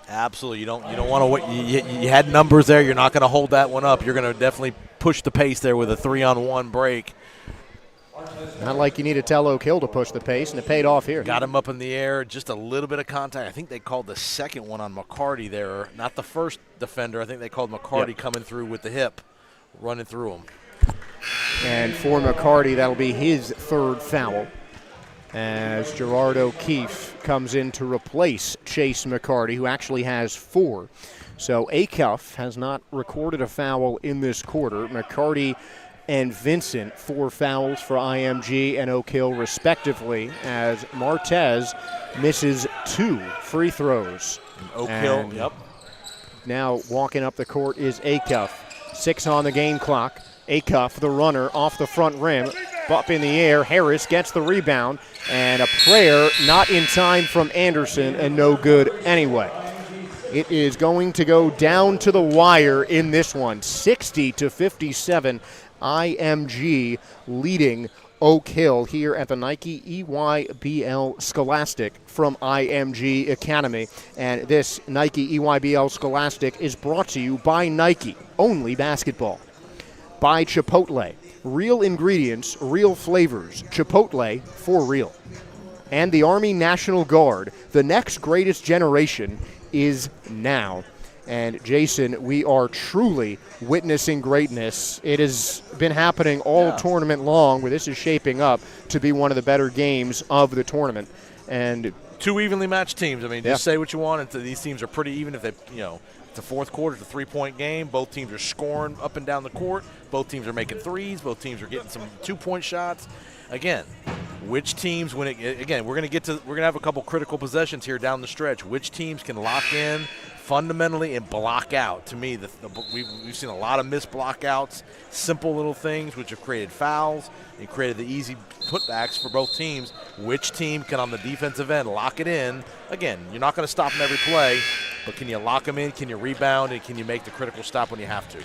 Absolutely. You don't want to. You had numbers there. You're not going to hold that one up. You're going to definitely push the pace there with a 3-on-1 break. Not like you need to tell Oak Hill to push the pace, and it paid off here. Got him up in the air, just a little bit of contact. I think they called the second one on McCarty there, not the first defender. I think they called McCarty coming through with the hip, running through him. And for McCarty, that'll be his 3rd foul, as Gerard O'Keefe comes in to replace Chase McCarty, who actually has 4. So Acuff has not recorded a foul in this quarter. McCarty and Vincent, 4 fouls for IMG and Oak Hill respectively, as Martez misses 2 free throws. Oak Hill, yep. Now walking up the court is Acuff. 6 on the game clock. Acuff, the runner, off the front rim. Up in the air, Harris gets the rebound, and a prayer not in time from Anderson, and no good anyway. It is going to go down to the wire in this one, 60-57. IMG leading Oak Hill here at the Nike EYBL Scholastic from IMG Academy. And this Nike EYBL Scholastic is brought to you by Nike, only basketball. By Chipotle. Real ingredients, real flavors. Chipotle for real. And the Army National Guard. The next greatest generation is now. And Jason, we are truly witnessing greatness. It has been happening all tournament long, where this is shaping up to be one of the better games of the tournament. And 2 evenly matched teams. I mean, just say what you want. These teams are pretty even. If they, it's a 4th quarter, it's a 3-point game. Both teams are scoring up and down the court. Both teams are making threes. Both teams are getting some 2-point shots. Again, which teams we're going to have a couple critical possessions here down the stretch. Which teams can lock in fundamentally and block out? To me, we've seen a lot of missed blockouts, simple little things which have created fouls and created the easy putbacks for both teams. Which team can, on the defensive end, lock it in? Again, you're not going to stop them every play, but can you lock them in? Can you rebound? And can you make the critical stop when you have to?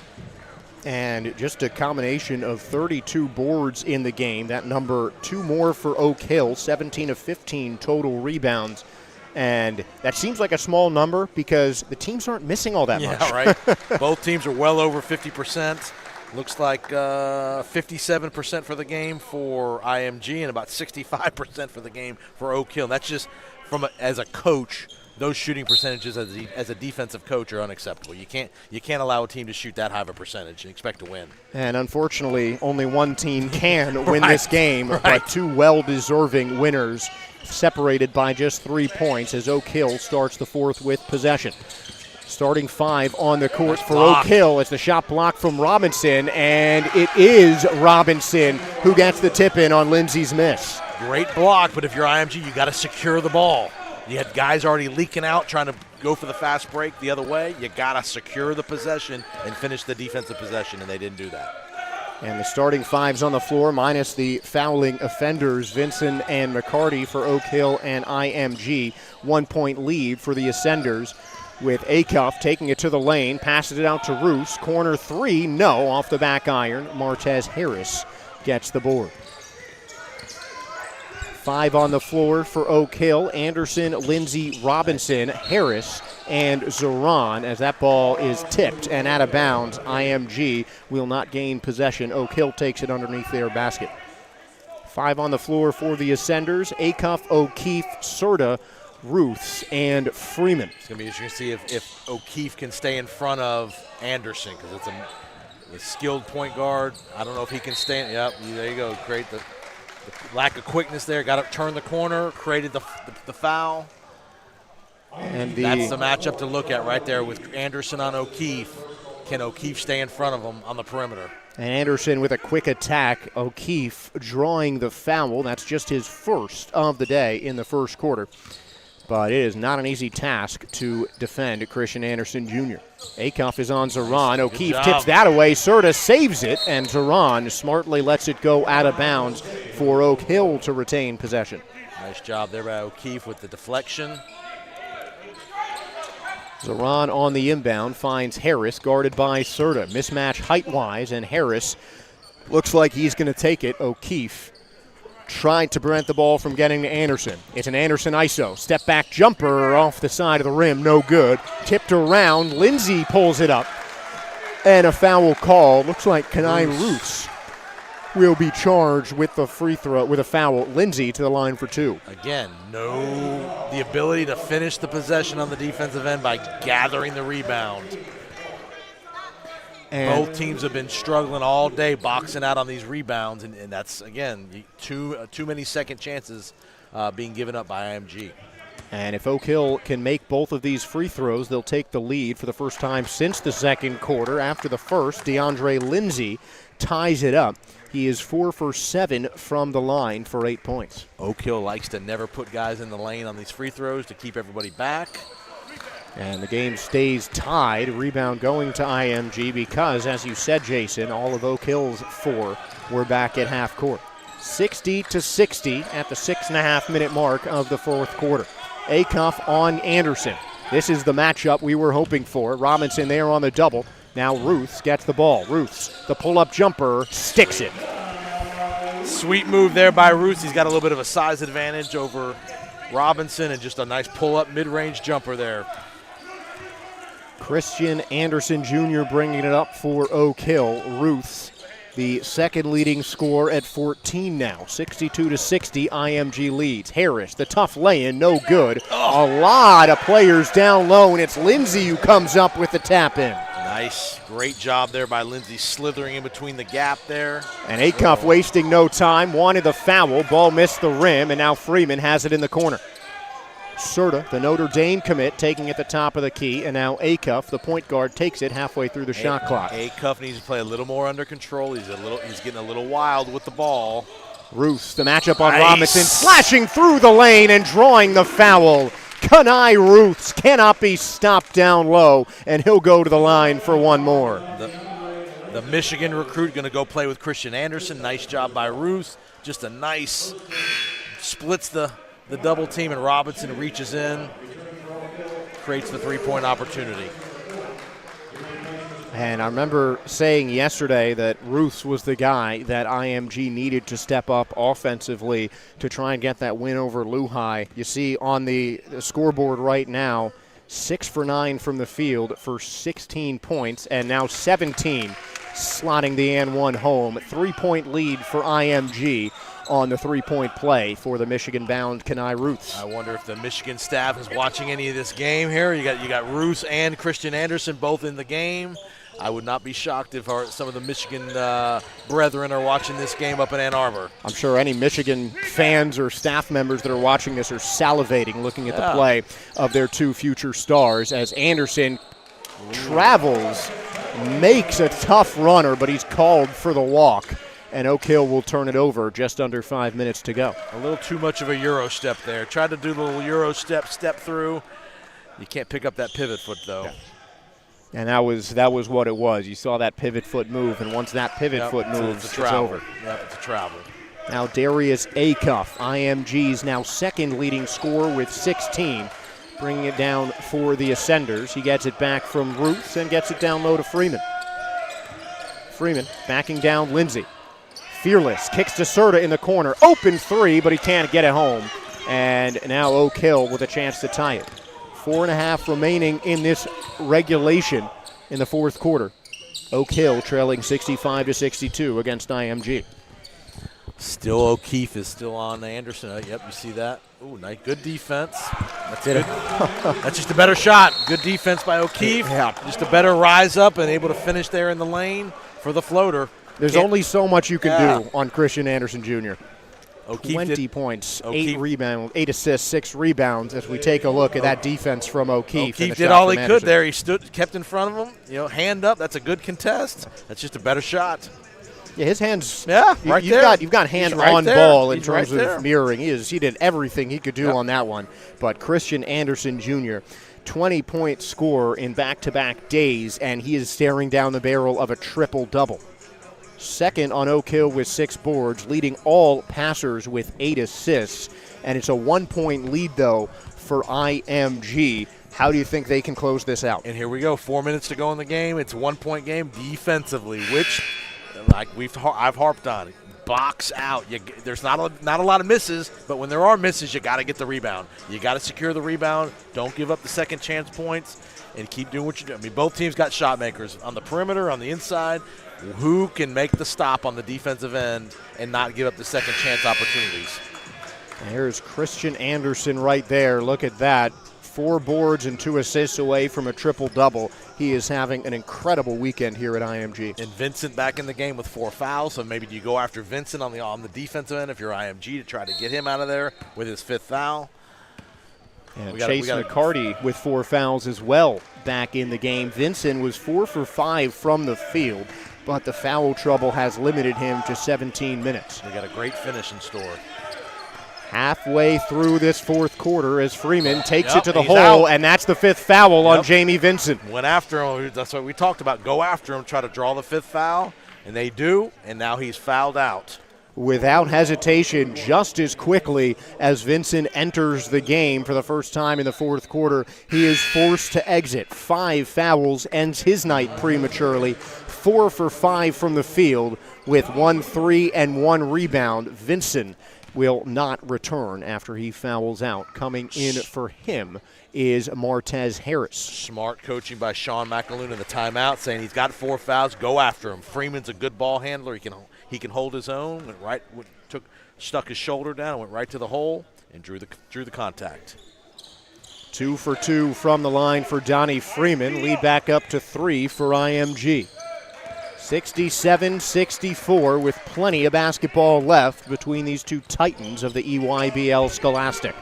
And just a combination of 32 boards in the game. That number 2 more for Oak Hill, 17 of 15 total rebounds. And that seems like a small number because the teams aren't missing all that much. Yeah, right. Both teams are well over 50%. Looks like 57% for the game for IMG and about 65% for the game for Oak Hill. That's just as a coach. Those shooting percentages as a defensive coach are unacceptable. You can't allow a team to shoot that high of a percentage and expect to win. And unfortunately, only one team can win this game, but 2 well-deserving winners separated by just 3 points as Oak Hill starts the 4th with possession. Starting 5 on the court for Oak Hill. It's the shot block from Robinson, and it is Robinson who gets the tip in on Lindsay's miss. Great block, but if you're IMG, you got to secure the ball. You had guys already leaking out, trying to go for the fast break the other way. You got to secure the possession and finish the defensive possession, and they didn't do that. And the starting 5s on the floor, minus the fouling offenders, Vincent and McCarty for Oak Hill and IMG. 1-point lead for the Ascenders, with Acuff taking it to the lane, passes it out to Roos. Corner 3, no, off the back iron. Martez Harris gets the board. 5 on the floor for Oak Hill. Anderson, Lindsay, Robinson, Harris, and Zoran, as that ball is tipped and out of bounds. IMG will not gain possession. Oak Hill takes it underneath their basket. 5 on the floor for the Ascenders. Acuff, O'Keefe, Serta, Ruths, and Freeman. It's going to be interesting to see if O'Keefe can stay in front of Anderson, because it's a skilled point guard. I don't know if he can stand. Yep, there you go. Great. The lack of quickness there. Got to turn the corner, created the foul. And that's the matchup to look at right there with Anderson on O'Keefe. Can O'Keefe stay in front of him on the perimeter? And Anderson with a quick attack. O'Keefe drawing the foul. That's just his first of the day in the first quarter. But it is not an easy task to defend Christian Anderson Jr. Acuff is on Zaran. O'Keefe tips that away. Serta saves it, and Zaran smartly lets it go out of bounds for Oak Hill to retain possession. Nice job there by O'Keefe with the deflection. Zaran on the inbound finds Harris, guarded by Serta. Mismatch height-wise, and Harris looks like he's going to take it. O'Keefe tried to prevent the ball from getting to Anderson. It's an Anderson ISO. Step back jumper off the side of the rim, no good. Tipped around, Lindsay pulls it up. And a foul call. Looks like Kenai Roos will be charged with the free throw, with a foul. Lindsay to the line for 2. Again, the ability to finish the possession on the defensive end by gathering the rebound. And both teams have been struggling all day, boxing out on these rebounds, and that's, again, too many second chances being given up by IMG. And if Oak Hill can make both of these free throws, they'll take the lead for the first time since the second quarter. After the first, DeAndre Lindsay ties it up. He is 4 for 7 from the line for 8 points. Oak Hill likes to never put guys in the lane on these free throws to keep everybody back. And the game stays tied. Rebound going to IMG because, as you said, Jason, all of Oak Hill's 4 were back at half court. 60-60 at the 6.5-minute mark of the fourth quarter. Acuff on Anderson. This is the matchup we were hoping for. Robinson there on the double. Now Ruths gets the ball. Ruths, the pull-up jumper, sticks it. Sweet move there by Ruths. He's got a little bit of a size advantage over Robinson, and just a nice pull-up mid-range jumper there. Christian Anderson Jr. bringing it up for Oak Hill. Ruths, the second leading scorer at 14 now. 62-60, IMG leads. Harris, the tough lay-in, no good. A lot of players down low, and it's Lindsay who comes up with the tap-in. Nice. Great job there by Lindsay, slithering in between the gap there. And Acuff wasting no time, wanted the foul. Ball missed the rim, and now Freeman has it in the corner. Serta, the Notre Dame commit, taking at the top of the key, and now Acuff, the point guard, takes it halfway through the shot clock. Acuff needs to play a little more under control. He's getting a little wild with the ball. Roos, the matchup on Robinson, slashing through the lane and drawing the foul. Kenai Ruths cannot be stopped down low, and he'll go to the line for one more. The Michigan recruit going to go play with Christian Anderson. Nice job by Ruths. Just a nice splits the double team, and Robinson reaches in, creates the three-point opportunity. And I remember saying yesterday that Ruths was the guy that IMG needed to step up offensively to try and get that win over Lehigh. You see on the scoreboard right now, 6 for 9 from the field for 16 points, and now 17, slotting the and one home. 3-point lead for IMG on the three-point play for the Michigan-bound Kenai Ruths. I wonder if the Michigan staff is watching any of this game here. You got Ruths and Christian Anderson both in the game. I would not be shocked if some of the Michigan brethren are watching this game up in Ann Arbor. I'm sure any Michigan fans or staff members that are watching this are salivating looking at the play of their two future stars as Anderson travels, makes a tough runner, but he's called for the walk. And Oak Hill will turn it over just under 5 minutes to go. A little too much of a Euro step there. Tried to do the little Euro step through. You can't pick up that pivot foot, though. Yeah. And that was what it was. You saw that pivot foot move, and once that pivot foot moves, it's over. Yep, it's a travel. Now Darius Acuff, IMG's now second leading scorer with 16, bringing it down for the Ascenders. He gets it back from Ruths and gets it down low to Freeman. Freeman backing down Lindsay. Fearless, kicks to Serta in the corner. Open three, but he can't get it home. And now Oak Hill with a chance to tie it. 4.5 remaining in this regulation in the fourth quarter. Oak Hill trailing 65-62 against IMG. Still O'Keefe is still on Anderson. Yep, you see that. Ooh, nice, good defense. That's it. That's just a better shot. Good defense by O'Keefe. Yeah. Just a better rise up and able to finish there in the lane for the floater. There's only so much you can do on Christian Anderson Jr. 20 points, 8 assists, 6 rebounds as we take a look at that defense from O'Keefe. O'Keefe did all he could there. He kept in front of him, hand up. That's a good contest. That's just a better shot. Yeah, his hands. Yeah, right there. You've got hand on ball in terms of mirroring. He did everything he could do on that one. But Christian Anderson Jr., 20-point scorer in back-to-back days, and he is staring down the barrel of a triple-double. Second on Oak Hill with 6 boards, leading all passers with 8 assists. And it's a 1-point lead, though, for IMG. How do you think they can close this out? And here we go. 4 minutes to go in the game. It's a 1-point game defensively, which, like I've harped on, box out. There's not a lot of misses, but when there are misses, you got to get the rebound. You got to secure the rebound. Don't give up the second chance points, and keep doing what you do. I mean, both teams got shot makers on the perimeter, on the inside. Who can make the stop on the defensive end and not give up the second chance opportunities? There's Christian Anderson right there. Look at that. 4 boards and 2 assists away from a triple-double. He is having an incredible weekend here at IMG. And Vincent back in the game with 4 fouls, so maybe you go after Vincent on the defensive end if you're IMG to try to get him out of there with his 5th foul. And Chase McCarty with 4 fouls as well back in the game. Vincent was 4 for 5 from the field, but the foul trouble has limited him to 17 minutes. We got a great finish in store. Halfway through this 4th quarter as Freeman takes it to the hole, and that's the 5th foul on Jamie Vincent. Went after him. That's what we talked about. Go after him, try to draw the 5th foul, and they do, and now he's fouled out. Without hesitation, just as quickly as Vincent enters the game for the first time in the 4th quarter, he is forced to exit. 5 fouls, ends his night prematurely. 4 for 5 from the field with 1 3 and 1 rebound. Vincent will not return after he fouls out. Coming in for him is Martez Harris. Smart coaching by Sean McAloon in the timeout, saying he's got 4 fouls, go after him. Freeman's a good ball handler. He can hold his own. Stuck his shoulder down, went right to the hole, and drew the contact. 2 for 2 from the line for Donnie Freeman. Lead back up to 3 for IMG. 67-64 with plenty of basketball left between these two titans of the EYBL Scholastic.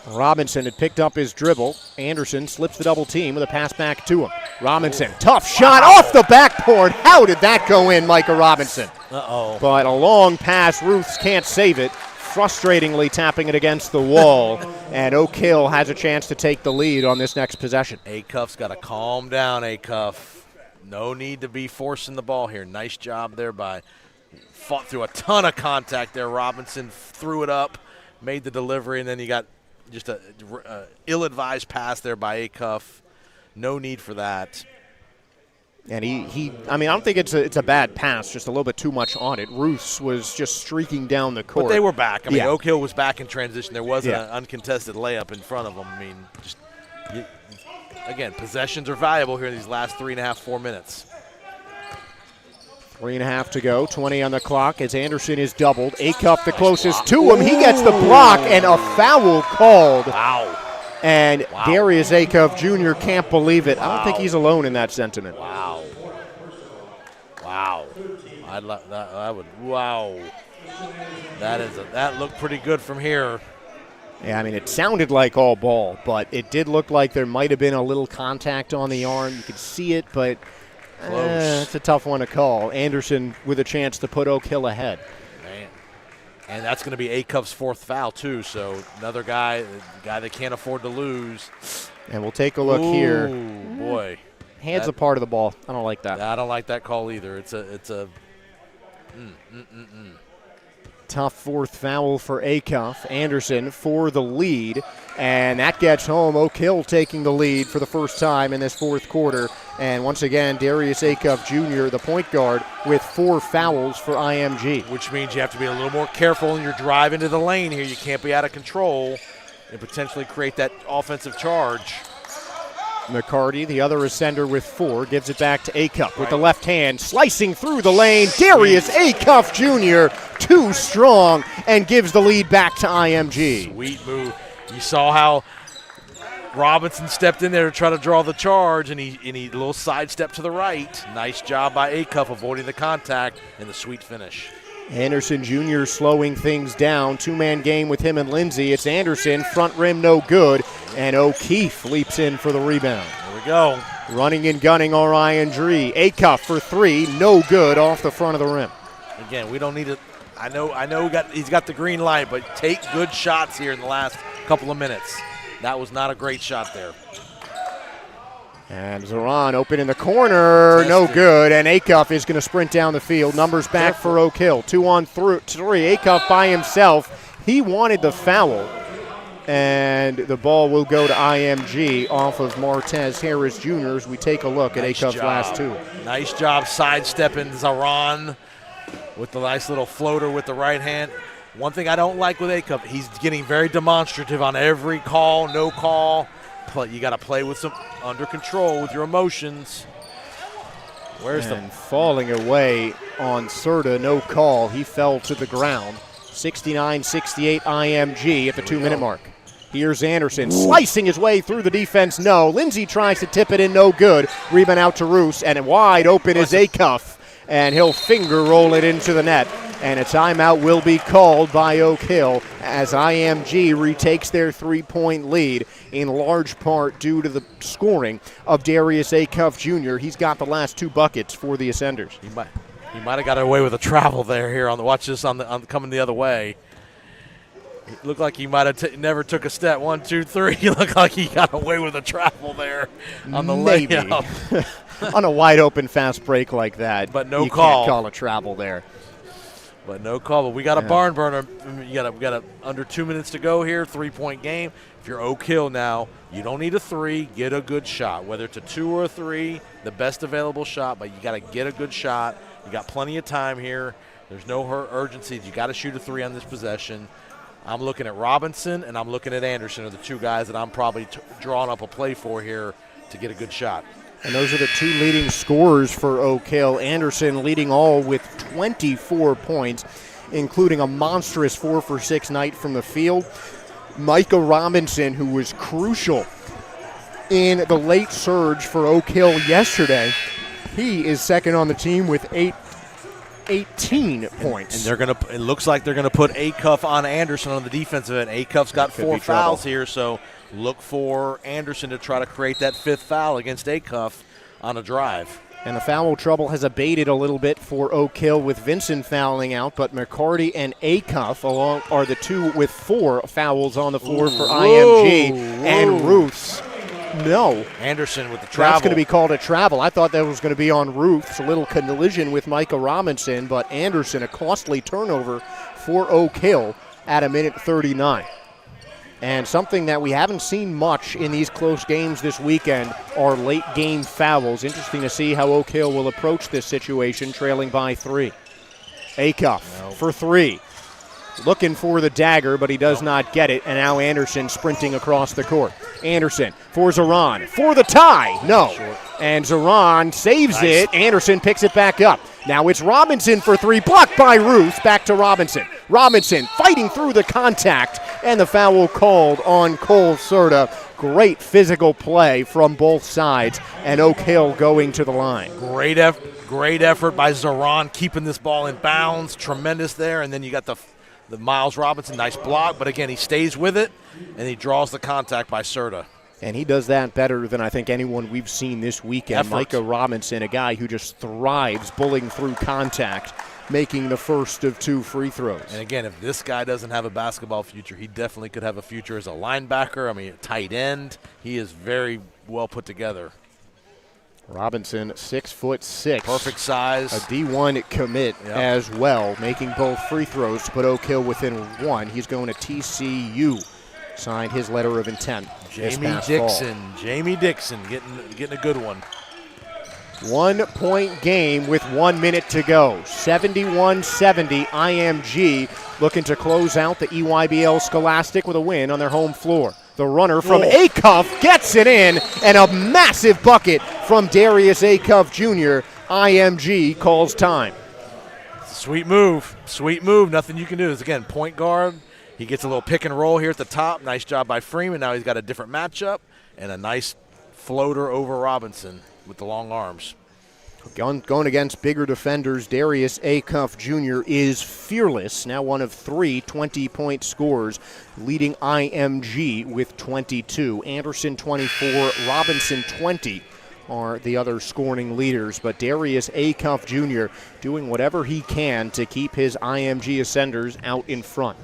Robinson had picked up his dribble. Anderson slips the double team with a pass back to him. Robinson, tough shot off the backboard. How did that go in, Micah Robinson? Uh-oh. But a long pass, Ruths can't save it. Frustratingly tapping it against the wall, and Oak Hill has a chance to take the lead on this next possession. Acuff's got to calm down, Acuff. No need to be forcing the ball here. Nice job there fought through a ton of contact there. Robinson threw it up, made the delivery, and then you got just a ill-advised pass there by Acuff. No need for that. And I don't think it's a bad pass, just a little bit too much on it. Ruths was just streaking down the court. But they were back. Oak Hill was back in transition. There was an uncontested layup in front of them. Again, possessions are valuable here in these last 3.5, 4 minutes. 3.5 to go, 20 on the clock as Anderson is doubled. Acuff the closest to him. He gets the block and a foul called. Wow. And Darius Acuff Jr. can't believe it. I don't think he's alone in that sentiment. Wow. That looked pretty good from here. Yeah, it sounded like all ball, but it did look like there might have been a little contact on the arm. You could see it, but it's a tough one to call. Anderson with a chance to put Oak Hill ahead. Man. And that's going to be Acuff's 4th foul, too, so another guy that can't afford to lose. And we'll take a look here. Oh, boy. Hands a part of the ball. I don't like that. I don't like that call either. It's a tough 4th foul for Acuff. Anderson for the lead, and that gets home. Oak Hill taking the lead for the first time in this 4th quarter. And once again, Darius Acuff Jr., the point guard, with 4 fouls for IMG. Which means you have to be a little more careful in your drive into the lane here. You can't be out of control and potentially create that offensive charge. McCarty, the other ascender with 4, gives it back to Acuff with the left hand, slicing through the lane. Darius Acuff Jr., too strong, and gives the lead back to IMG. Sweet move. You saw how Robinson stepped in there to try to draw the charge, and he a little sidestep to the right. Nice job by Acuff avoiding the contact and the sweet finish. Anderson Jr. slowing things down. Two-man game with him and Lindsay. It's Anderson, front rim no good, and O'Keefe leaps in for the rebound. There we go. Running and gunning are IMG. Acuff for three, no good off the front of the rim. Again, we don't need to. I know he's got the green light, but take good shots here in the last couple of minutes. That was not a great shot there. And Zoran open in the corner, no good, and Acuff is going to sprint down the field. Numbers back for Oak Hill. 2-on-3. Acuff by himself. He wanted the foul, and the ball will go to IMG off of Martez Harris Jr. as we take a look at Acuff's last two. Nice job sidestepping Zoran with the nice little floater with the right hand. One thing I don't like with Acuff, he's getting very demonstrative on every call, no call. You got to play with some under control with your emotions. Falling away on Serta, no call. He fell to the ground. 69-68 IMG at the 2-minute mark. Here's Anderson slicing his way through the defense. No. Lindsay tries to tip it in, no good. Rebound out to Roos, and wide open is Acuff, and he'll finger roll it into the net. And a timeout will be called by Oak Hill as IMG retakes their three-point lead, in large part due to the scoring of Darius Acuff Jr. He's got the last two buckets for the Ascenders. He might have got away with a travel there here on the watch this on the coming the other way. It looked like he might have never took a step. 1, 2, 3. He looked like he got away with a travel there on the layup. On a wide open fast break like that, but no you call. Can't call a travel there. But no call. But we got a barn burner. We got under 2 minutes to go here. 3-point game. If you're Oak Hill now, you don't need a three. Get a good shot. Whether it's a 2 or a 3, the best available shot. But you got to get a good shot. You got plenty of time here. There's no urgency. You got to shoot a 3 on this possession. I'm looking at Robinson and I'm looking at Anderson are the two guys that I'm probably drawing up a play for here to get a good shot. And those are the two leading scorers for Oak Hill. Anderson leading all with 24 points, including a monstrous 4-for-6 night from the field. Micah Robinson, who was crucial in the late surge for Oak Hill yesterday, he is second on the team with 18 points. And it looks like they're gonna put Acuff on Anderson on the defensive end. Acuff's got 4 fouls here, so look for Anderson to try to create that 5th foul against Acuff on a drive. And the foul trouble has abated a little bit for Oak Hill with Vincent fouling out, but McCarty and Acuff along are the two with 4 fouls on the floor for IMG. And Ruths, no. Anderson with the travel. That's going to be called a travel. I thought that was going to be on Ruths, a little collision with Micah Robinson, but Anderson, a costly turnover for Oak Hill at 1:39. And something that we haven't seen much in these close games this weekend are late game fouls. Interesting to see how Oak Hill will approach this situation, trailing by 3. Acuff for 3. Looking for the dagger, but he does not get it. And now Anderson sprinting across the court. Anderson for Zoran for the tie. No. And Zoran saves it. Anderson picks it back up. Now it's Robinson for 3. Blocked by Ruth. Back to Robinson. Robinson fighting through the contact. And the foul called on Cole Serta. Great physical play from both sides. And Oak Hill going to the line. Great effort by Zoran keeping this ball in bounds. Tremendous there. And then you got the Miles Robinson, nice block, but again, he stays with it, and he draws the contact by Serta. And he does that better than I think anyone we've seen this weekend. Micah Robinson, a guy who just thrives bullying through contact, making the first of 2 free throws. And again, if this guy doesn't have a basketball future, he definitely could have a future as a linebacker. I mean, a tight end. He is very well put together. Robinson, 6'6". Perfect size. A D1 commit as well, making both free throws to put Oak Hill within 1. He's going to TCU. Signed his letter of intent. Jamie Dixon getting a good one. 1-point game with 1 minute to go. 71-70 IMG looking to close out the EYBL Scholastic with a win on their home floor. The runner from Acuff gets it in, and a massive bucket from Darius Acuff Jr. IMG calls time. Sweet move. Nothing you can do. Is again, point guard. He gets a little pick and roll here at the top. Nice job by Freeman. Now he's got a different matchup and a nice floater over Robinson with the long arms. Going against bigger defenders, Darius Acuff Jr. is fearless, now one of 3 20-point scorers, leading IMG with 22. Anderson 24, Robinson 20 are the other scoring leaders, but Darius Acuff Jr. doing whatever he can to keep his IMG Ascenders out in front.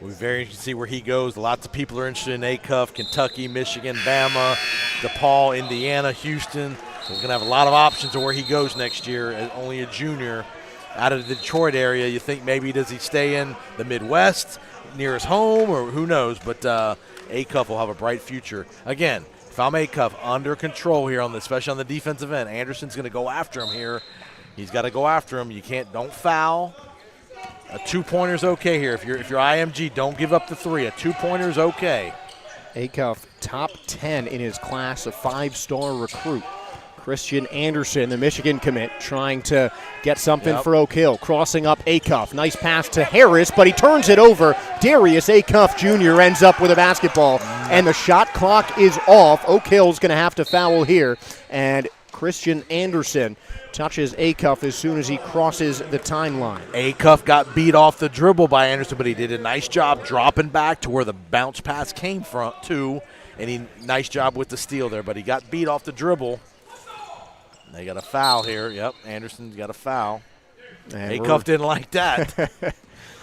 We're very interested to see where he goes. Lots of people are interested in Acuff, Kentucky, Michigan, Bama, DePaul, Indiana, Houston. So he's going to have a lot of options of where he goes next year as only a junior out of the Detroit area. You think maybe does he stay in the Midwest near his home, or who knows, but Acuff will have a bright future. Again, if I'm Acuff, under control here, especially on the defensive end. Anderson's going to go after him here. He's got to go after him. Don't foul. A 2-pointer's okay here. If you're IMG, don't give up the 3. A 2-pointer's okay. Acuff, top 10 in his class, a 5-star recruit. Christian Anderson, the Michigan commit, trying to get something for Oak Hill. Crossing up Acuff. Nice pass to Harris, but he turns it over. Darius Acuff Jr. ends up with a basketball, and the shot clock is off. Oak Hill's going to have to foul here, and Christian Anderson touches Acuff as soon as he crosses the timeline. Acuff got beat off the dribble by Anderson, but he did a nice job dropping back to where the bounce pass came from, too, and nice job with the steal there, but he got beat off the dribble. They got a foul here. Yep, Anderson's got a foul. Acuff didn't like that.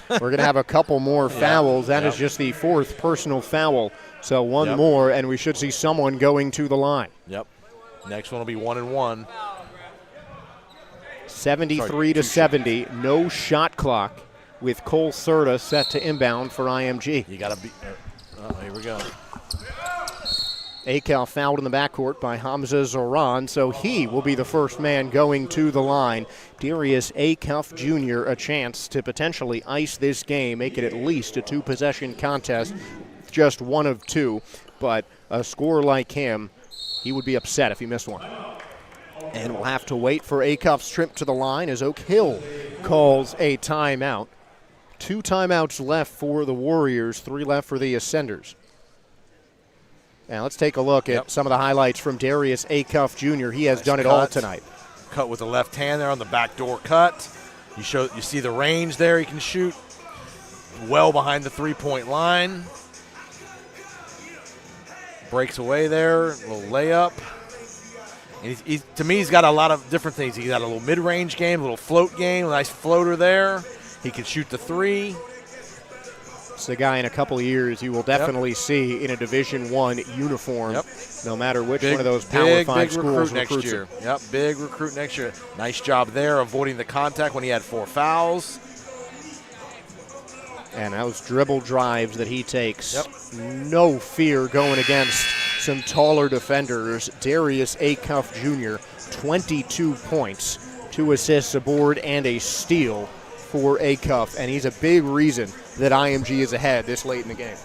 We're going to have a couple more fouls. That is just the 4th personal foul. So one more, and we should see someone going to the line. Yep. Next one will be 1-1. 73-70, no shot clock with Cole Serta set to inbound for IMG. You got to be. Here we go. Acuff fouled in the backcourt by Hamza Zoran, so he will be the first man going to the line. Darius Acuff Jr. a chance to potentially ice this game, make it at least a 2-possession contest, just one of 2. But a scorer like him, he would be upset if he missed one. And we'll have to wait for Acuff's trip to the line as Oak Hill calls a timeout. 2 timeouts left for the Warriors, 3 left for the Ascenders. Now let's take a look at some of the highlights from Darius Acuff Jr. He has done it all tonight. Cut with the left hand there on the backdoor cut. You see the range there. He can shoot well behind the 3-point line. Breaks away there, a little layup. And to me, he's got a lot of different things. He's got a little mid-range game, a little float game, a nice floater there. He can shoot the 3. It's the guy in a couple of years you will definitely see in a Division I uniform, no matter which one of those Power 5 schools recruits next year. Yep, big recruit next year. Nice job there, avoiding the contact when he had 4 fouls. And those dribble drives that he takes, no fear going against some taller defenders. Darius Acuff Jr., 22 points, 2 assists, a board, and a steal for Acuff, and he's a big reason that IMG is ahead this late in the game.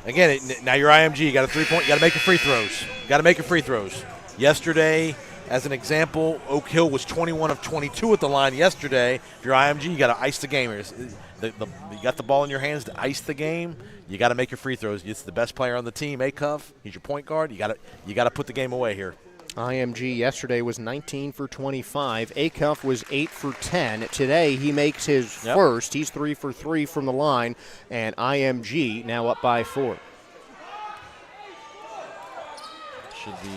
Again, now you're IMG. You got a 3-point. You got to make your free throws. You got to make your free throws. Yesterday, as an example, Oak Hill was 21 of 22 at the line yesterday. If you're IMG, you got to ice the game. You got the ball in your hands to ice the game. You got to make your free throws. It's the best player on the team, Acuff. He's your point guard. You got to put the game away here. IMG yesterday was 19 for 25. Acuff was 8 for 10. Today he makes his first. He's 3 for 3 from the line, and IMG now up by 4. Should be.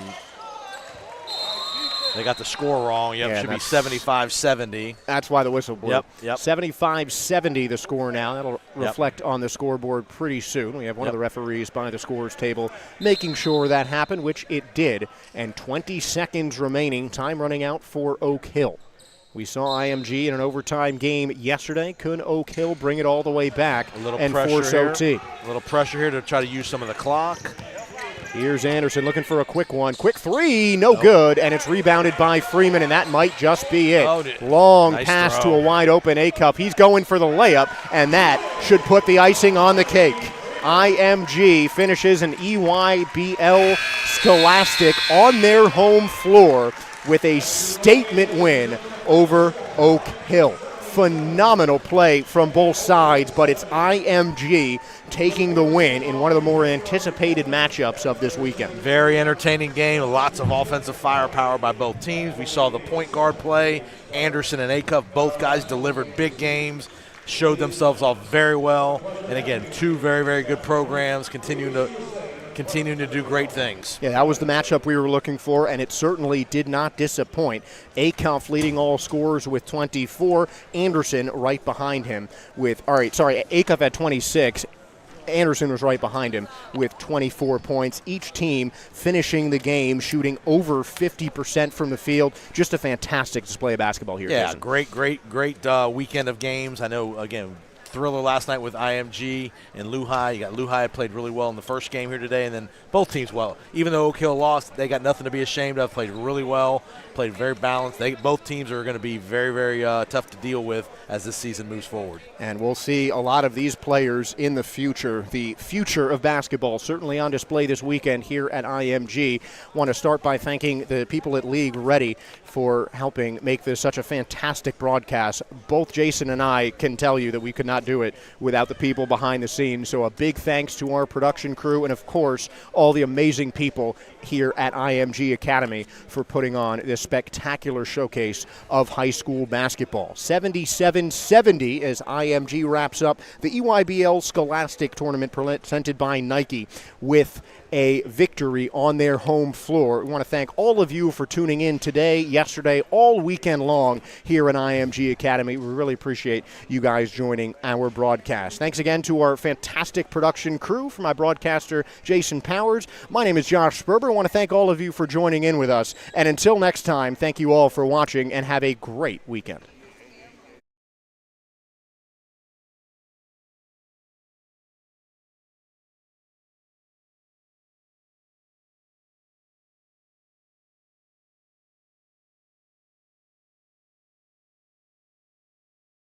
They got the score wrong. Yep, should be 75-70. That's why the whistle blew. Yep. 75-70 the score now. That'll reflect on the scoreboard pretty soon. We have one of the referees by the scores table making sure that happened, which it did. And 20 seconds remaining, time running out for Oak Hill. We saw IMG in an overtime game yesterday. Could Oak Hill bring it all the way back and force OT? A little pressure here to try to use some of the clock. Here's Anderson looking for a quick one. Quick 3, no good, and it's rebounded by Freeman, and that might just be it. Long pass to a wide-open Acuff. He's going for the layup, and that should put the icing on the cake. IMG finishes an EYBL Scholastic on their home floor with a statement win over Oak Hill. phenomenal play from both sides, but it's IMG taking the win in one of the more anticipated matchups of this weekend. Very entertaining game, lots of offensive firepower by both teams. We saw the point guard play. Anderson and Acuff, both guys delivered big games, showed themselves off very well. And again, two very, very good programs continuing to do great things. Yeah, that was the matchup we were looking for, and it certainly did not disappoint. Acuff leading all scorers with 24. Anderson right behind him with, Acuff at 26. Anderson was right behind him with 24 points. Each team finishing the game shooting over 50% from the field. Just a fantastic display of basketball here. Yeah, Jason. great weekend of games. I know, again, thriller last night with IMG and Lehigh. You got Lehigh played really well in the first game here today, and then both teams well. Even though Oak Hill lost, they got nothing to be ashamed of. Played really well, played very balanced. Both teams are going to be very, very tough to deal with as this season moves forward. And we'll see a lot of these players in the future. The future of basketball certainly on display this weekend here at IMG. Want to start by thanking the people at League Ready for helping make this such a fantastic broadcast. Both Jason and I can tell you that we could not do it without the people behind the scenes. So a big thanks to our production crew and, of course, all the amazing people here at IMG Academy for putting on this spectacular showcase of high school basketball. 77-70 as IMG wraps up the EYBL Scholastic Tournament presented by Nike with a victory on their home floor. We want to thank all of you for tuning in today, yesterday, all weekend long here at IMG Academy. We really appreciate you guys joining our broadcast. Thanks again to our fantastic production crew, for my broadcaster, Jason Powers. My name is Josh Sperber. I want to thank all of you for joining in with us. And until next time, thank you all for watching and have a great weekend.